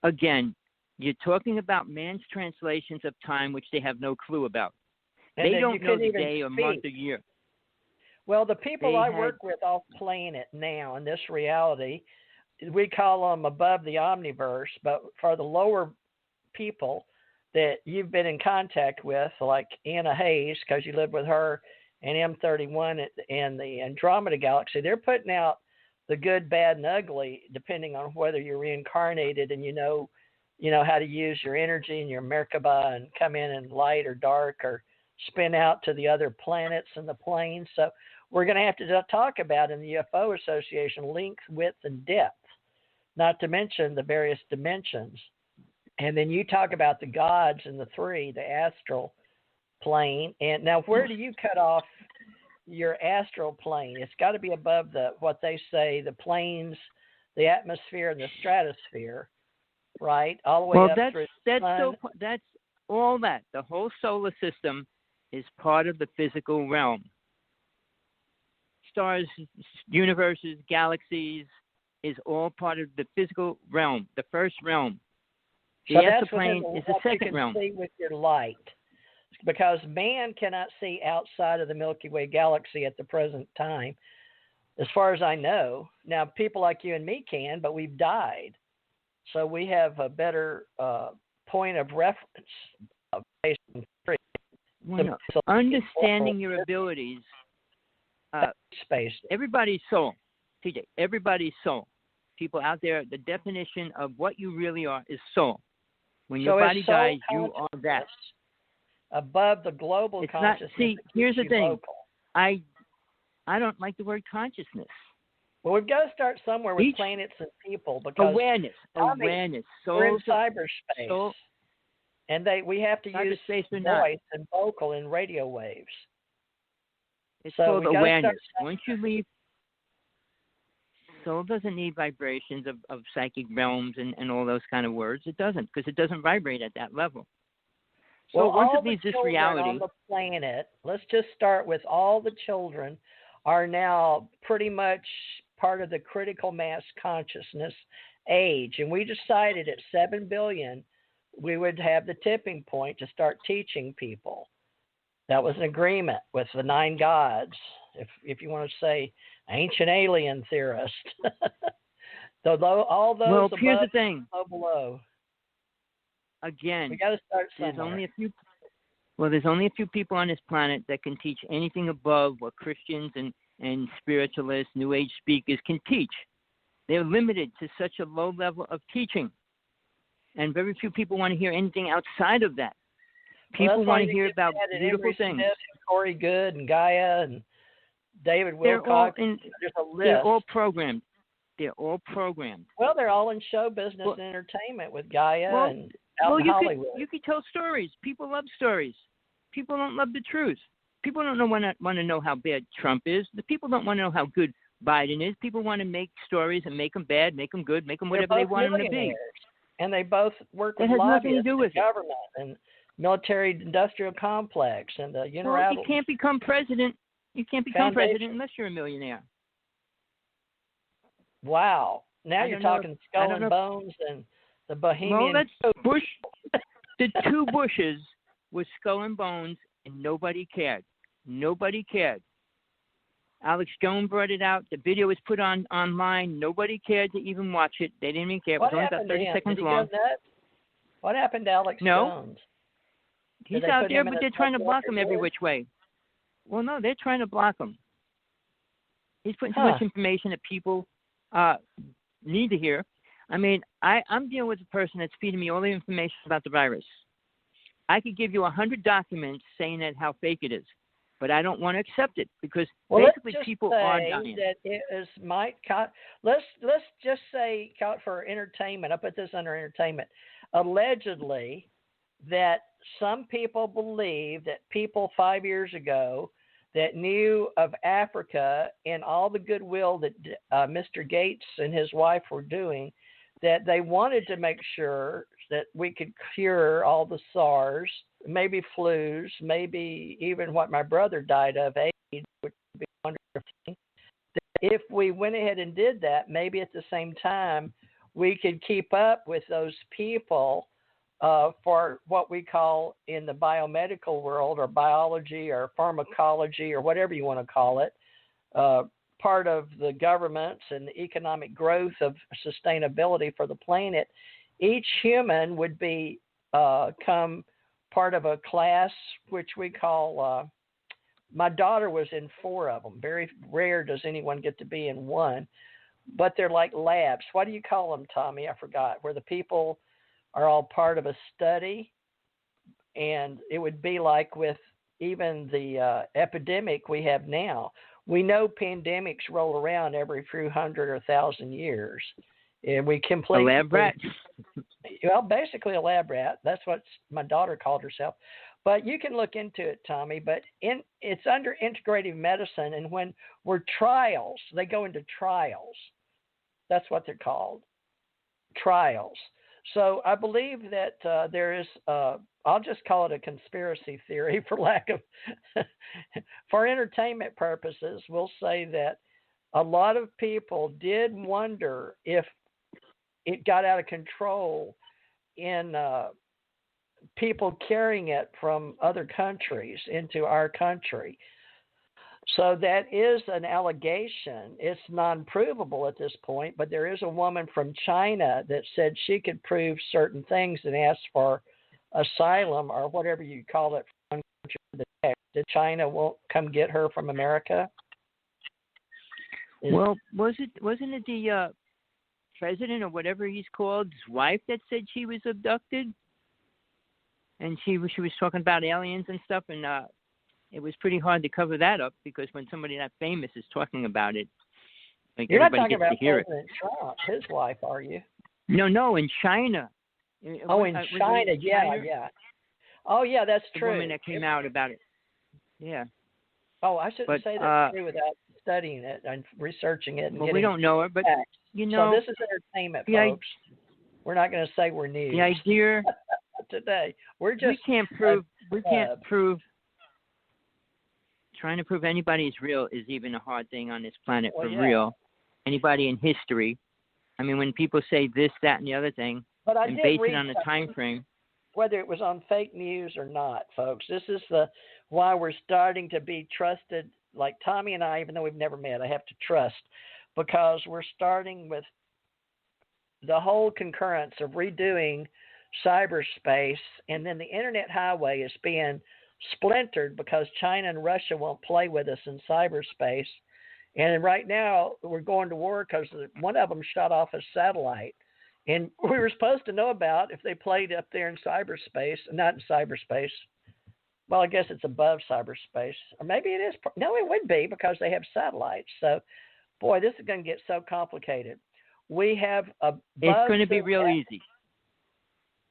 Again, you're talking about man's translations of time, which they have no clue about. And they don't know the even day or month or year. Well, the people I work with off planet now in this reality, we call them above the omniverse, but for the lower people that you've been in contact with, like Anna Hayes, because you lived with her, and M31 in the Andromeda Galaxy, they're putting out the good, bad, and ugly, depending on whether you're reincarnated and you know how to use your energy and your Merkaba and come in light or dark or spin out to the other planets and the planes. So we're going to have to talk about in the UFO Association length, width, and depth, not to mention the various dimensions. And then you talk about the gods and the three, the astral plane. And now where do you cut off your astral plane? It's got to be above what they say, the planes, the atmosphere, and the stratosphere, right? All the way up through the sun. That's all that. The whole solar system is part of the physical realm. Stars, universes, galaxies is all part of the physical realm, the first realm. The exoplane is the second realm. See with your light, because man cannot see outside of the Milky Way galaxy at the present time, as far as I know. Now, people like you and me can, but we've died, so we have a better point of reference. Understanding your abilities Space. Everybody's soul. TJ, everybody's soul. People out there, the definition of what you really are is soul. When your body dies, you are that. Above the global it's consciousness. Not, see, here's the thing. Local. I don't like the word consciousness. Well, we've got to start somewhere with planets and people because awareness. We're in cyberspace, and we have to use voice and vocal and radio waves. It's called awareness. Once you leave, soul doesn't need vibrations of psychic realms and all those kind of words. It doesn't, because it doesn't vibrate at that level. So well, once all it leaves the this children reality on the planet, let's just start with all the children are now pretty much part of the critical mass consciousness age. And we decided at 7 billion, we would have the tipping point to start teaching people. That was an agreement with the 9 gods, if you want to say ancient alien theorist. All those well, above, here's the thing. Below. Again, we got to start somewhere. There's only a few people on this planet that can teach anything above what Christians and spiritualists, New Age speakers can teach. They're limited to such a low level of teaching. And very few people want to hear anything outside of that. People want to hear about beautiful things. Corey Good and Gaia and David Wilcox. There's a list. They're all programmed. Well, they're all in show business and entertainment with Gaia and out in Hollywood. You could tell stories. People love stories. People don't love the truth. People don't want to know how bad Trump is. The people don't want to know how good Biden is. People want to make stories and make them bad, make them good, make them whatever they want them to be. And they both work with lobbyists, government, and military-industrial complex, and the unilateral. Well, you can't become president. You can't become president unless you're a millionaire. Wow! Now you're talking Skull and Bones and the Bohemian. Well, that's Bush. The 2 Bushes was Skull and Bones, and nobody cared. Nobody cared. Alex Jones brought it out. The video was put online. Nobody cared to even watch it. They didn't even care. It was only about 30 seconds long. What happened to Alex Jones? He's out there, but they're trying to block him every which way. Well, no, they're trying to block him. He's putting too much information that people need to hear. I mean, I'm dealing with a person that's feeding me all the information about the virus. I could give you 100 documents saying that how fake it is, but I don't want to accept it because basically people are dying. That it is let's just say for entertainment. I put this under entertainment. Allegedly, that some people believe that people 5 years ago that knew of Africa and all the goodwill that Mr. Gates and his wife were doing, that they wanted to make sure that we could cure all the SARS, maybe flus, maybe even what my brother died of, AIDS, which would be wonderful. If we went ahead and did that, maybe at the same time, we could keep up with those people for what we call in the biomedical world or biology or pharmacology or whatever you want to call it, part of the governments and the economic growth of sustainability for the planet. Each human would become part of a class which we call, my daughter was in 4 of them. Very rare does anyone get to be in one, but they're like labs. What do you call them, Tommy? I forgot. Where the people are all part of a study, and it would be like with even the epidemic we have now. We know pandemics roll around every few 100 or 1,000 years, and we completely a lab rat. Well, basically a lab rat. That's what my daughter called herself. But you can look into it, Tommy. But it's under integrative medicine, and when we're trials, they go into trials. That's what they're called, trials. So I believe that there is, I'll just call it a conspiracy theory for lack of, for entertainment purposes, we'll say that a lot of people did wonder if it got out of control in people carrying it from other countries into our country. So that is an allegation. It's non-provable at this point, but there is a woman from China that said she could prove certain things and asked for asylum or whatever you call it from one country to the next. That China won't come get her from America. Well, wasn't it the president or whatever he's called's wife that said she was abducted? And she was talking about aliens and stuff, and it was pretty hard to cover that up because when somebody that famous is talking about it, like You're not everybody talking gets to about hear President Trump, his wife, are you? No, in China. Oh, in China, China? yeah. Oh, yeah, that's The true. woman that came out about it. Yeah. Oh, I shouldn't say that's true without studying it and researching it. And well, we don't know her, but facts. you know. So this is entertainment, folks. We're not going to say we're news. The idea today. We're just. We can't prove. Trying to prove anybody is real is even a hard thing on this planet for real. Anybody in history. I mean, when people say this, that, and the other thing, and base it on a time frame. Whether it was on fake news or not, folks, this is why we're starting to be trusted. Like Tommy and I, even though we've never met, I have to trust because we're starting with the whole concurrence of redoing cyberspace, and then the internet highway is being splintered because China and Russia won't play with us in cyberspace. And right now we're going to war because one of them shot off a satellite. And we were supposed to know about if they played up there in cyberspace, not in cyberspace. Well, I guess it's above cyberspace. Or maybe it is. No, it would be because they have satellites. So, boy, this is going to get so complicated. We have a It's going to be real easy.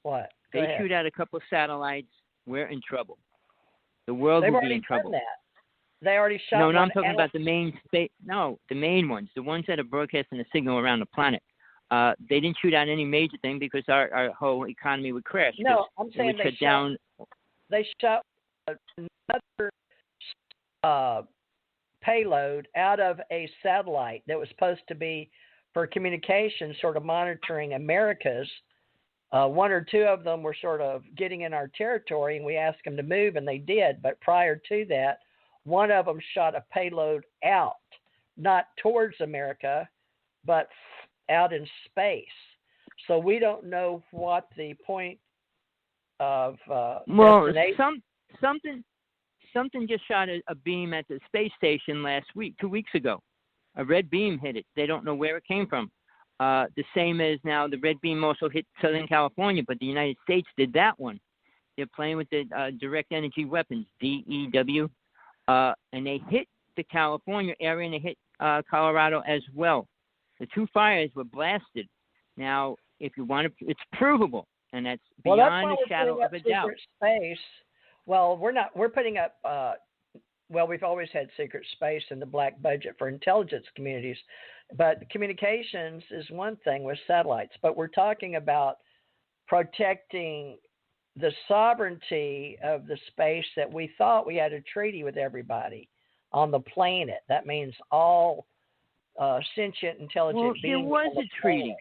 What? They shoot out a couple of satellites. We're in trouble. The world will be in trouble. That. They already shot. No, I'm talking about the main space. No, the main ones, the ones that are broadcasting the signal around the planet. They didn't shoot out any major thing because our whole economy would crash. No, I'm saying they shut down. They shot another payload out of a satellite that was supposed to be for communication, sort of monitoring America's. One or two of them were sort of getting in our territory, and we asked them to move, and they did. But prior to that, one of them shot a payload out, not towards America, but out in space. So we don't know what the point of destination. Something just shot a beam at the space station 2 weeks ago. A red beam hit it. They don't know where it came from. The same as now the red beam also hit Southern California, but the United States did that one. They're playing with the direct energy weapons, DEW, and they hit the California area and they hit Colorado as well. The two fires were blasted. Now, if you want to, it's provable, and that's beyond a shadow of a doubt. Space. Well, we're putting up. We've always had secret space in the black budget for intelligence communities, but communications is one thing with satellites. But we're talking about protecting the sovereignty of the space that we thought we had a treaty with everybody on the planet. That means all sentient, intelligent beings. There was a treaty.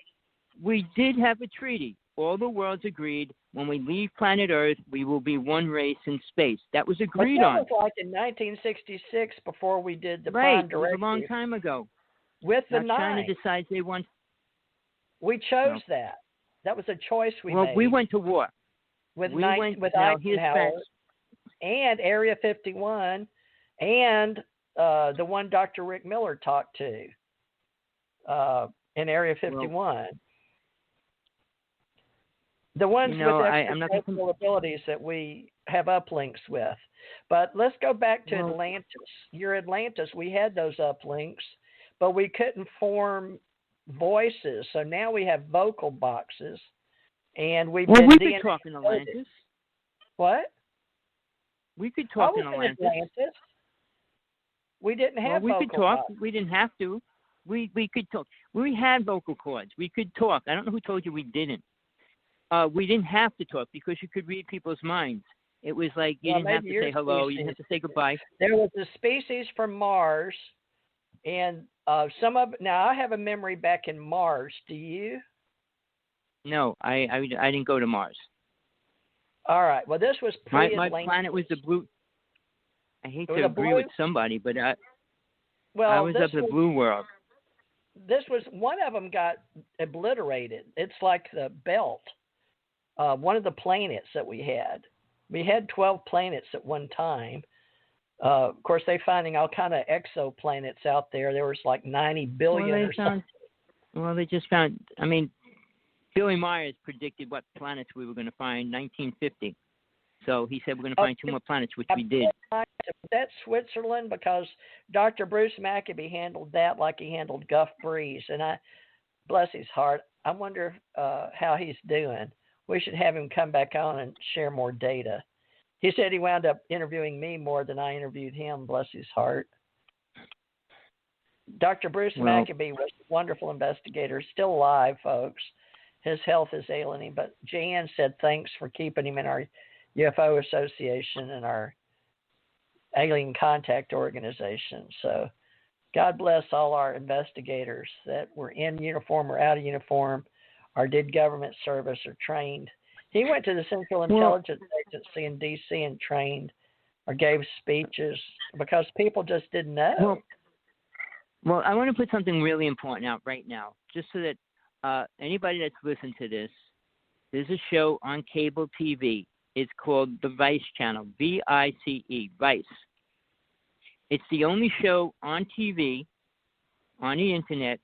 We did have a treaty. All the worlds agreed when we leave planet Earth, we will be one race in space. That was agreed on. That was like in 1966 before we did the Prime Directive. It was a long time ago. With the now nine. China decides they want. We chose that. That was a choice we made. Well, we went to war. With Eisenhower and Area 51 and the one Dr. Rick Miller talked to in Area 51. The ones with extraterrestrial abilities that we have uplinks with. But let's go back to Atlantis. Your Atlantis, we had those uplinks, but we couldn't form voices. So now we have vocal boxes. And we could talk in Atlantis. What? We could talk in Atlantis. We didn't have vocal could talk. boxes. We didn't have to. We could talk. We had vocal cords. We could talk. I don't know who told you we didn't. We didn't have to talk because you could read people's minds. It was like you didn't have to say hello. You didn't have to say goodbye. There was a species from Mars, and now I have a memory back in Mars. Do you? No, I didn't go to Mars. All right. Well, this was pre-Atlantis. My planet was the blue. I hate to agree with somebody, but I was up the blue world. This was one of them got obliterated. It's like the belt. One of the planets that we had. We had 12 planets at one time, Of course, they're finding all kind of exoplanets out there. There was like 90 billion or something. Well, they just found. I mean, Billy Myers predicted what planets we were going to find in 1950. So he said we're going to find 2 more planets, which we did. Was that Switzerland? Because Dr. Bruce Maccabee handled that like he handled Guff Breeze. And bless his heart, I wonder how he's doing. We should have him come back on and share more data. He said he wound up interviewing me more than I interviewed him, bless his heart. Dr. Bruce Maccabee was a wonderful investigator, still alive, folks. His health is ailing him, but Jan said thanks for keeping him in our UFO Association and our Alien Contact Organization. So God bless all our investigators that were in uniform or out of uniform or did government service or trained. He went to the Central Intelligence Agency in D.C. and trained or gave speeches because people just didn't know. Well, I want to put something really important out right now, just so that anybody that's listened to this, there's a show on cable TV. It's called the Vice Channel, V-I-C-E, Vice. It's the only show on TV, on the internet,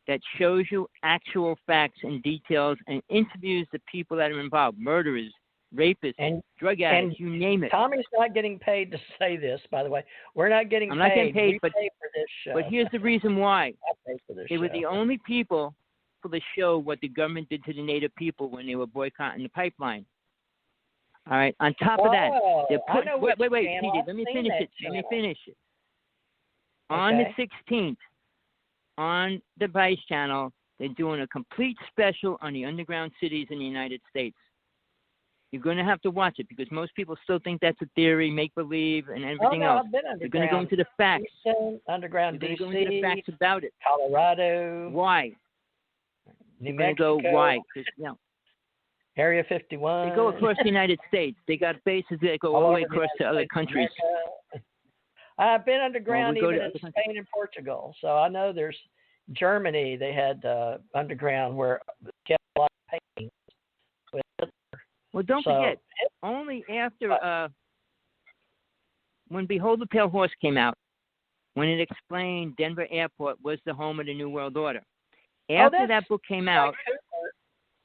that shows you actual facts and details and interviews the people that are involved, murderers, rapists, and drug addicts, you name it. Tommy's not getting paid to say this, by the way. We're not getting paid. I'm not getting paid, we pay for this show. But here's the reason why. I pay for this they were the only people for the show what the government did to the Native people when they were boycotting the pipeline. All right. On top of that, wait, TJ, let me finish it. On the 16th, on the Vice Channel, they're doing a complete special on the underground cities in the United States. You're going to have to watch it because most people still think that's a theory, make-believe, and everything else. They're going to go into the facts. Underground D.C. They're going to go into the facts about it. Colorado. Why? New Mexico. Why? Area 51. They go across the United States. They got bases that go all the way across to other countries. I've been underground even in Spain and Portugal. So I know there's Germany. They had underground where they kept a lot of paintings. Well, don't forget, only after when Behold the Pale Horse came out, when it explained Denver Airport was the home of the New World Order. After that book came out.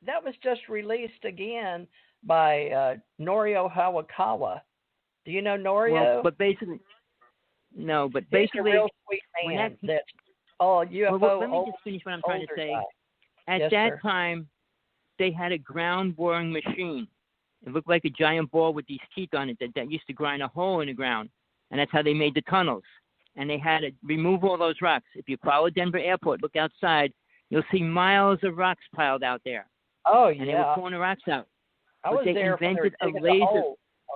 That was just released again by Norio Hawakawa. Do you know Norio? Well, but basically, no. But basically, he's a real sweet man. That's all UFO. Well, let me just finish what I'm trying to say. At that time, they had a ground boring machine. It looked like a giant ball with these teeth on it that used to grind a hole in the ground, and that's how they made the tunnels. And they had to remove all those rocks. If you follow Denver Airport, look outside, you'll see miles of rocks piled out there. Oh, yeah. And they were pulling the rocks out. I was they there invented a laser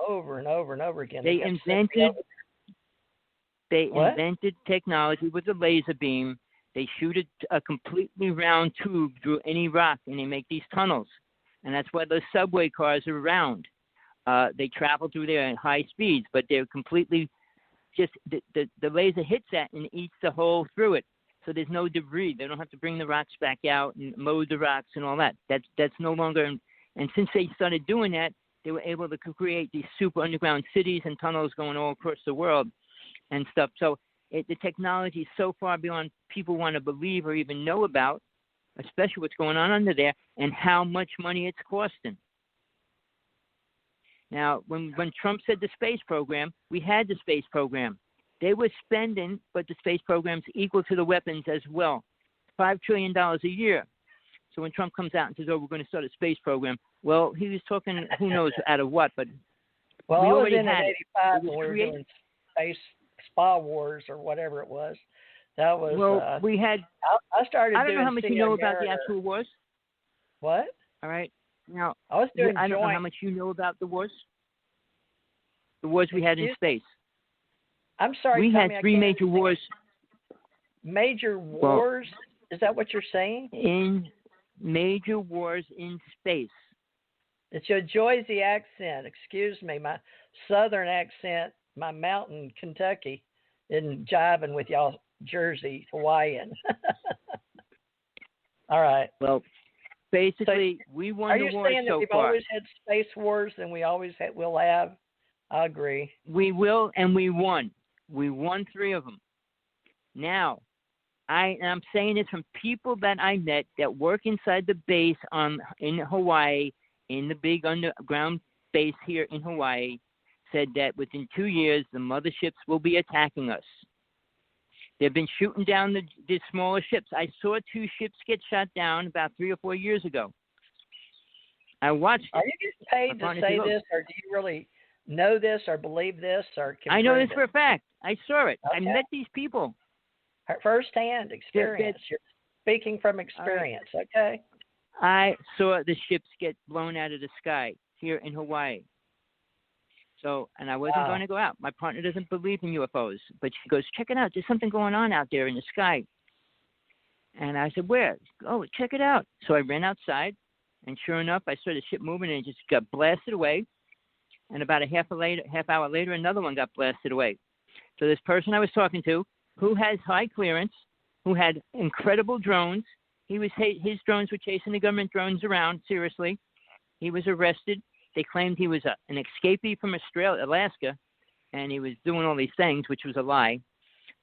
over and over and over again. They invented technology with a laser beam. They shoot a completely round tube through any rock, and they make these tunnels. And that's why those subway cars are round. They travel through there at high speeds, but they're completely just the laser hits that and eats the hole through it. So there's no debris. They don't have to bring the rocks back out and mow the rocks and all that. That's no longer. And since they started doing that, they were able to create these super underground cities and tunnels going all across the world and stuff. So the technology is so far beyond people want to believe or even know about, especially what's going on under there and how much money it's costing. Now, when Trump said the space program, we had the space program. They were spending, but the space program's equal to the weapons as well, $5 trillion a year. So when Trump comes out and says, "Oh, we're going to start a space program," well, he was talking, who knows out of what, but we already had it. Well, when we were doing space spa wars or whatever it was. That was we had. I started. I don't know how much you know about the actual wars. What? All right. Now I was doing. I don't know how much you know about the wars. The wars we had in space. I'm sorry. We Tommy, had 3 major wars. Major wars? Is that what you're saying? In major wars in space. It's your Jersey accent. Excuse me, my southern accent, my mountain Kentucky, isn't jiving with y'all Jersey Hawaiian. All right. Well, basically, we won the war so far. Are you saying that we've always had space wars and we always will have? I agree. We will, and we won. We won 3 of them. Now, I'm saying this from people that I met that work inside the base in Hawaii, in the big underground base here in Hawaii, said that within 2 years the motherships will be attacking us. They've been shooting down the smaller ships. I saw 2 ships get shot down about 3 or 4 years ago. I watched it. Are you getting paid to say this, or do you really know this or believe this or can I know prove this for a fact. I saw it. Okay. I met these people. First-hand experience. You're speaking from experience, okay? I saw the ships get blown out of the sky here in Hawaii. So, and I wasn't going to go out. My partner doesn't believe in UFOs, but she goes, check it out. There's something going on out there in the sky. And I said, where? Oh, check it out. So I ran outside, and sure enough, I saw the ship moving, and it just got blasted away. And about a half hour later, another one got blasted away. So this person I was talking to, who has high clearance, who had incredible drones, his drones were chasing the government drones around, seriously. He was arrested. They claimed he was an escapee from Alaska, and he was doing all these things, which was a lie.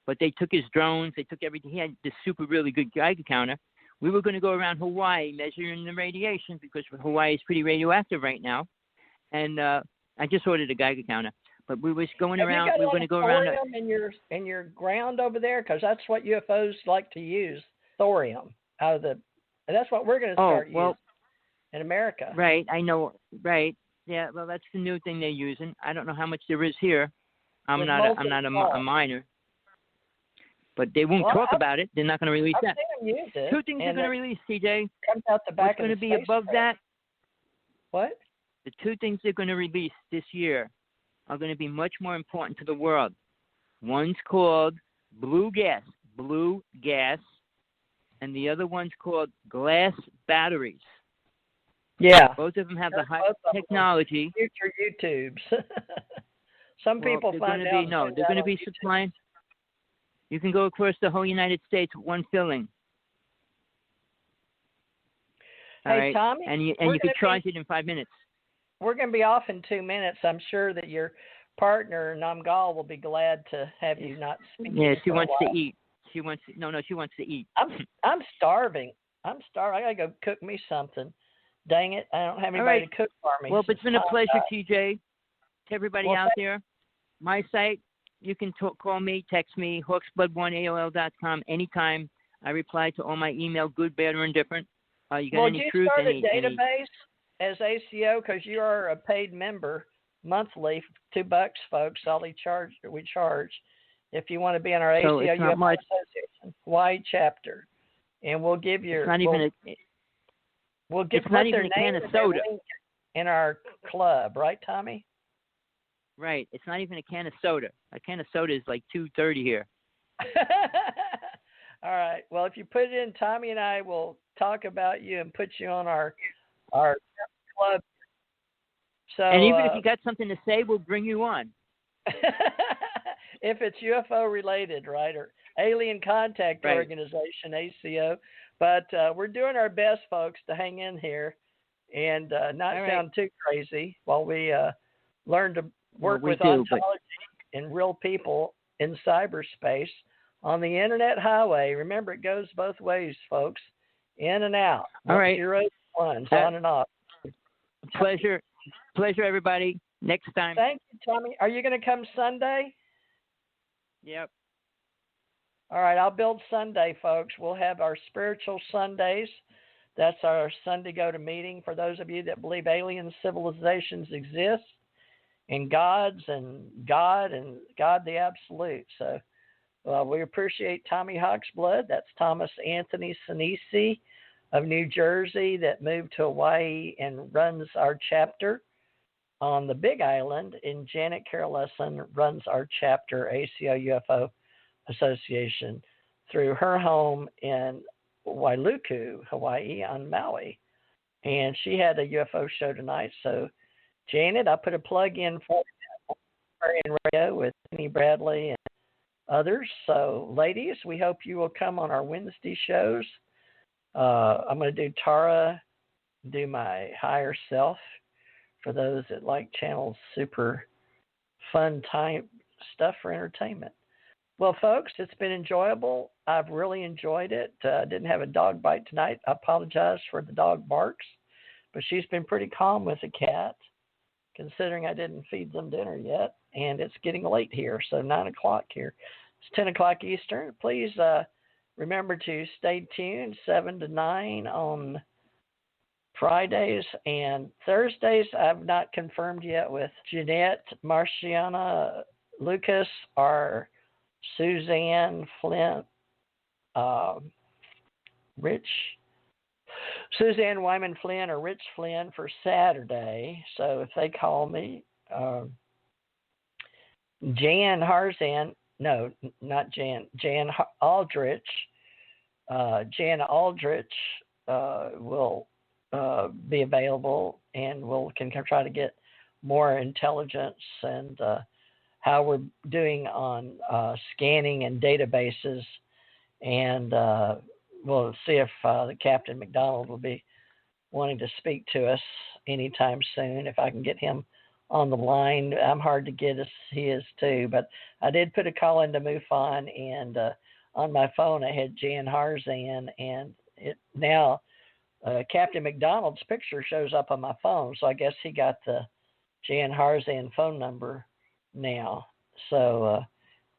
But they took his drones. They took everything. He had this really good Geiger counter. We were going to go around Hawaii measuring the radiation because Hawaii is pretty radioactive right now. And I just ordered a Geiger counter. But we was going around. We were going to go around. In your ground over there, because that's what UFOs like to use, thorium out of the. And that's what we're going to start using in America. Right, I know. Right, yeah. Well, that's the new thing they're using. I don't know how much there is here. I'm not a miner. But they won't talk about it. They're not going to release that. 2 things they're going to release, TJ. Comes out the back. What's going to be above that? What? The 2 things they're going to release this year are going to be much more important to the world. One's called blue gas, and the other one's called glass batteries. Yeah. Both of them have the high technology. Future YouTubes. Some people find out. They're going to be supplying. You can go across the whole United States with one filling. All right? Tommy, and you can charge it in 5 minutes. We're going to be off in 2 minutes. I'm sure that your partner, Namgal, will be glad to have you not speak. Yeah, she wants to eat. She wants to eat. I'm starving. I got to go cook me something. Dang it, I don't have anybody to cook for me. Well, it's been a pleasure, TJ. To everybody out there, my site, you can call me, text me, hawksblood1aol.com anytime. I reply to all my email, good, bad, or indifferent. You got any truth? Well, you start a database as ACO because you are a paid member monthly, $2, folks. All we charge. If you want to be in our ACO UFO Association Hawaii chapter, and we'll give you. It's not even It's not even a can of soda in our club, right, Tommy? Right. It's not even a can of soda. A can of soda is like $2.30 here. All right. Well, if you put it in, Tommy and I will talk about you and put you on our club. So, and even if you got something to say, we'll bring you on. If it's UFO related, right, or Alien Contact Organization, ACO. But we're doing our best, folks, to hang in here and not sound too crazy while we learn to work with ontology and real people in cyberspace on the internet highway. Remember, it goes both ways, folks, in and out. All right. Zeros, ones, on and off. Pleasure, everybody. Next time. Thank you, Tommy. Are you going to come Sunday? Yep. All right, I'll build Sunday, folks. We'll have our spiritual Sundays. That's our Sunday go-to-meeting for those of you that believe alien civilizations exist and God the Absolute. So we appreciate Tommy Hawksblood. That's Thomas Anthony Sinisi of New Jersey that moved to Hawaii and runs our chapter on the Big Island. And Janet Carolesson runs our chapter, ACO UFO Association, through her home in Wailuku, Hawaii, on Maui. And she had a UFO show tonight. So, Janet, I put a plug in for her in radio with Penny Bradley and others. So, ladies, we hope you will come on our Wednesday shows. I'm going to do Tara, do my higher self for those that like channels super fun stuff for entertainment. Well, folks, it's been enjoyable. I've really enjoyed it. Didn't have a dog bite tonight. I apologize for the dog barks, but she's been pretty calm with the cat, considering I didn't feed them dinner yet, and it's getting late here, so 9 o'clock here. It's 10 o'clock Eastern. Please remember to stay tuned, 7 to 9 on Fridays and Thursdays. I've not confirmed yet with Jeanette, Marciana, Lucas, or Suzanne Flint, Suzanne Wyman Flynn or Rich Flynn for Saturday. So if they call me, Jan Harzan, no, not Jan, Jan Aldrich, Jan Aldrich will be available, and can try to get more intelligence and how we're doing on scanning and databases, and we'll see if the Captain McDonald will be wanting to speak to us anytime soon. If I can get him on the line, I'm hard to get as he is too, but I did put a call into MUFON, and on my phone I had Jan Harzan, and it now Captain McDonald's picture shows up on my phone, so I guess he got the Jan Harzan phone number now. So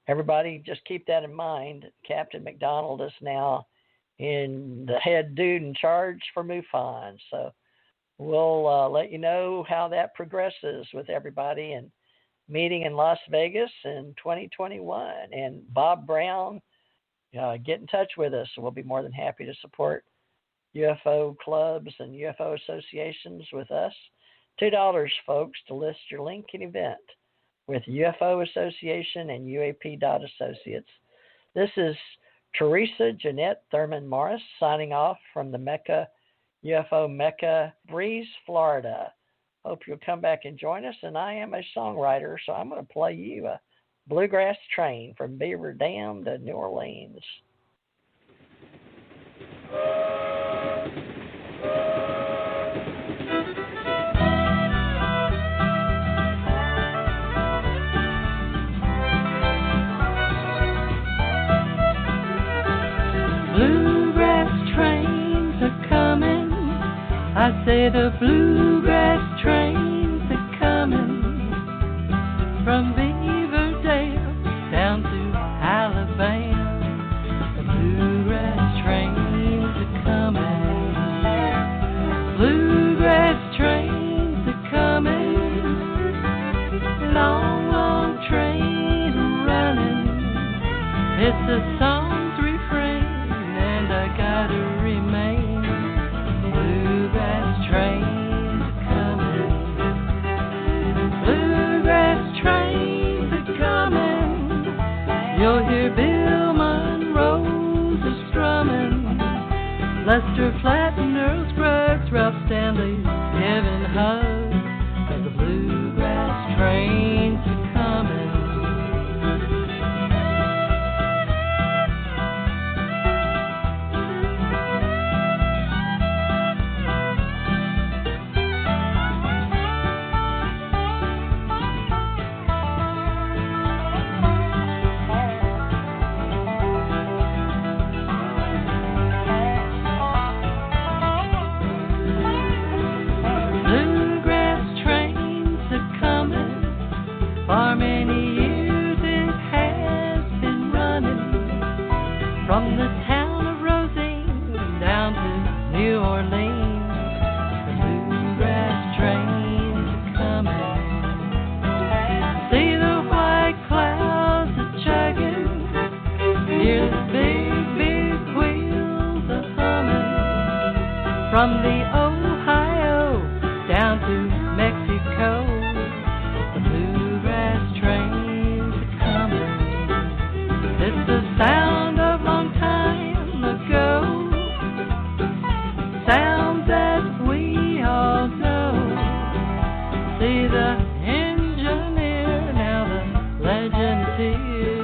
everybody just keep that in mind. Captain McDonald is now in the head dude in charge for MUFON. So we'll let you know how that progresses with everybody, and meeting in Las Vegas in 2021. And Bob Brown, get in touch with us. We'll be more than happy to support UFO clubs and UFO associations with us. $2, folks, to list your link and event with UFO Association and UAP.Associates. This is Theresa Jeanette Thurman Morris signing off from the Mecca, UFO Mecca, Breeze, Florida. Hope you'll come back and join us. And I am a songwriter, so I'm going to play you a Bluegrass Train from Beaver Dam to New Orleans. Bluegrass trains are coming. I say the bluegrass trains are coming from Beaver Dam down to Alabama. The bluegrass trains are coming. Bluegrass trains are coming. Long, long train running. It's a song's refrain, and I gotta remain. Bluegrass trains are coming. Bluegrass trains are coming. You'll hear Bill Monroe's a strumming, Lester Flatt, Earl Scruggs, Ralph Stanley, giving hugs. As the bluegrass trains are coming. For many years it has been running from the town of Rosine down to New Orleans. The bluegrass trains are coming. See the white clouds a chugging, hear the big, big wheels a humming from the Ohio down to Mexico. It's the sound of long time ago, sounds that we all know. See the engineer, now the legend is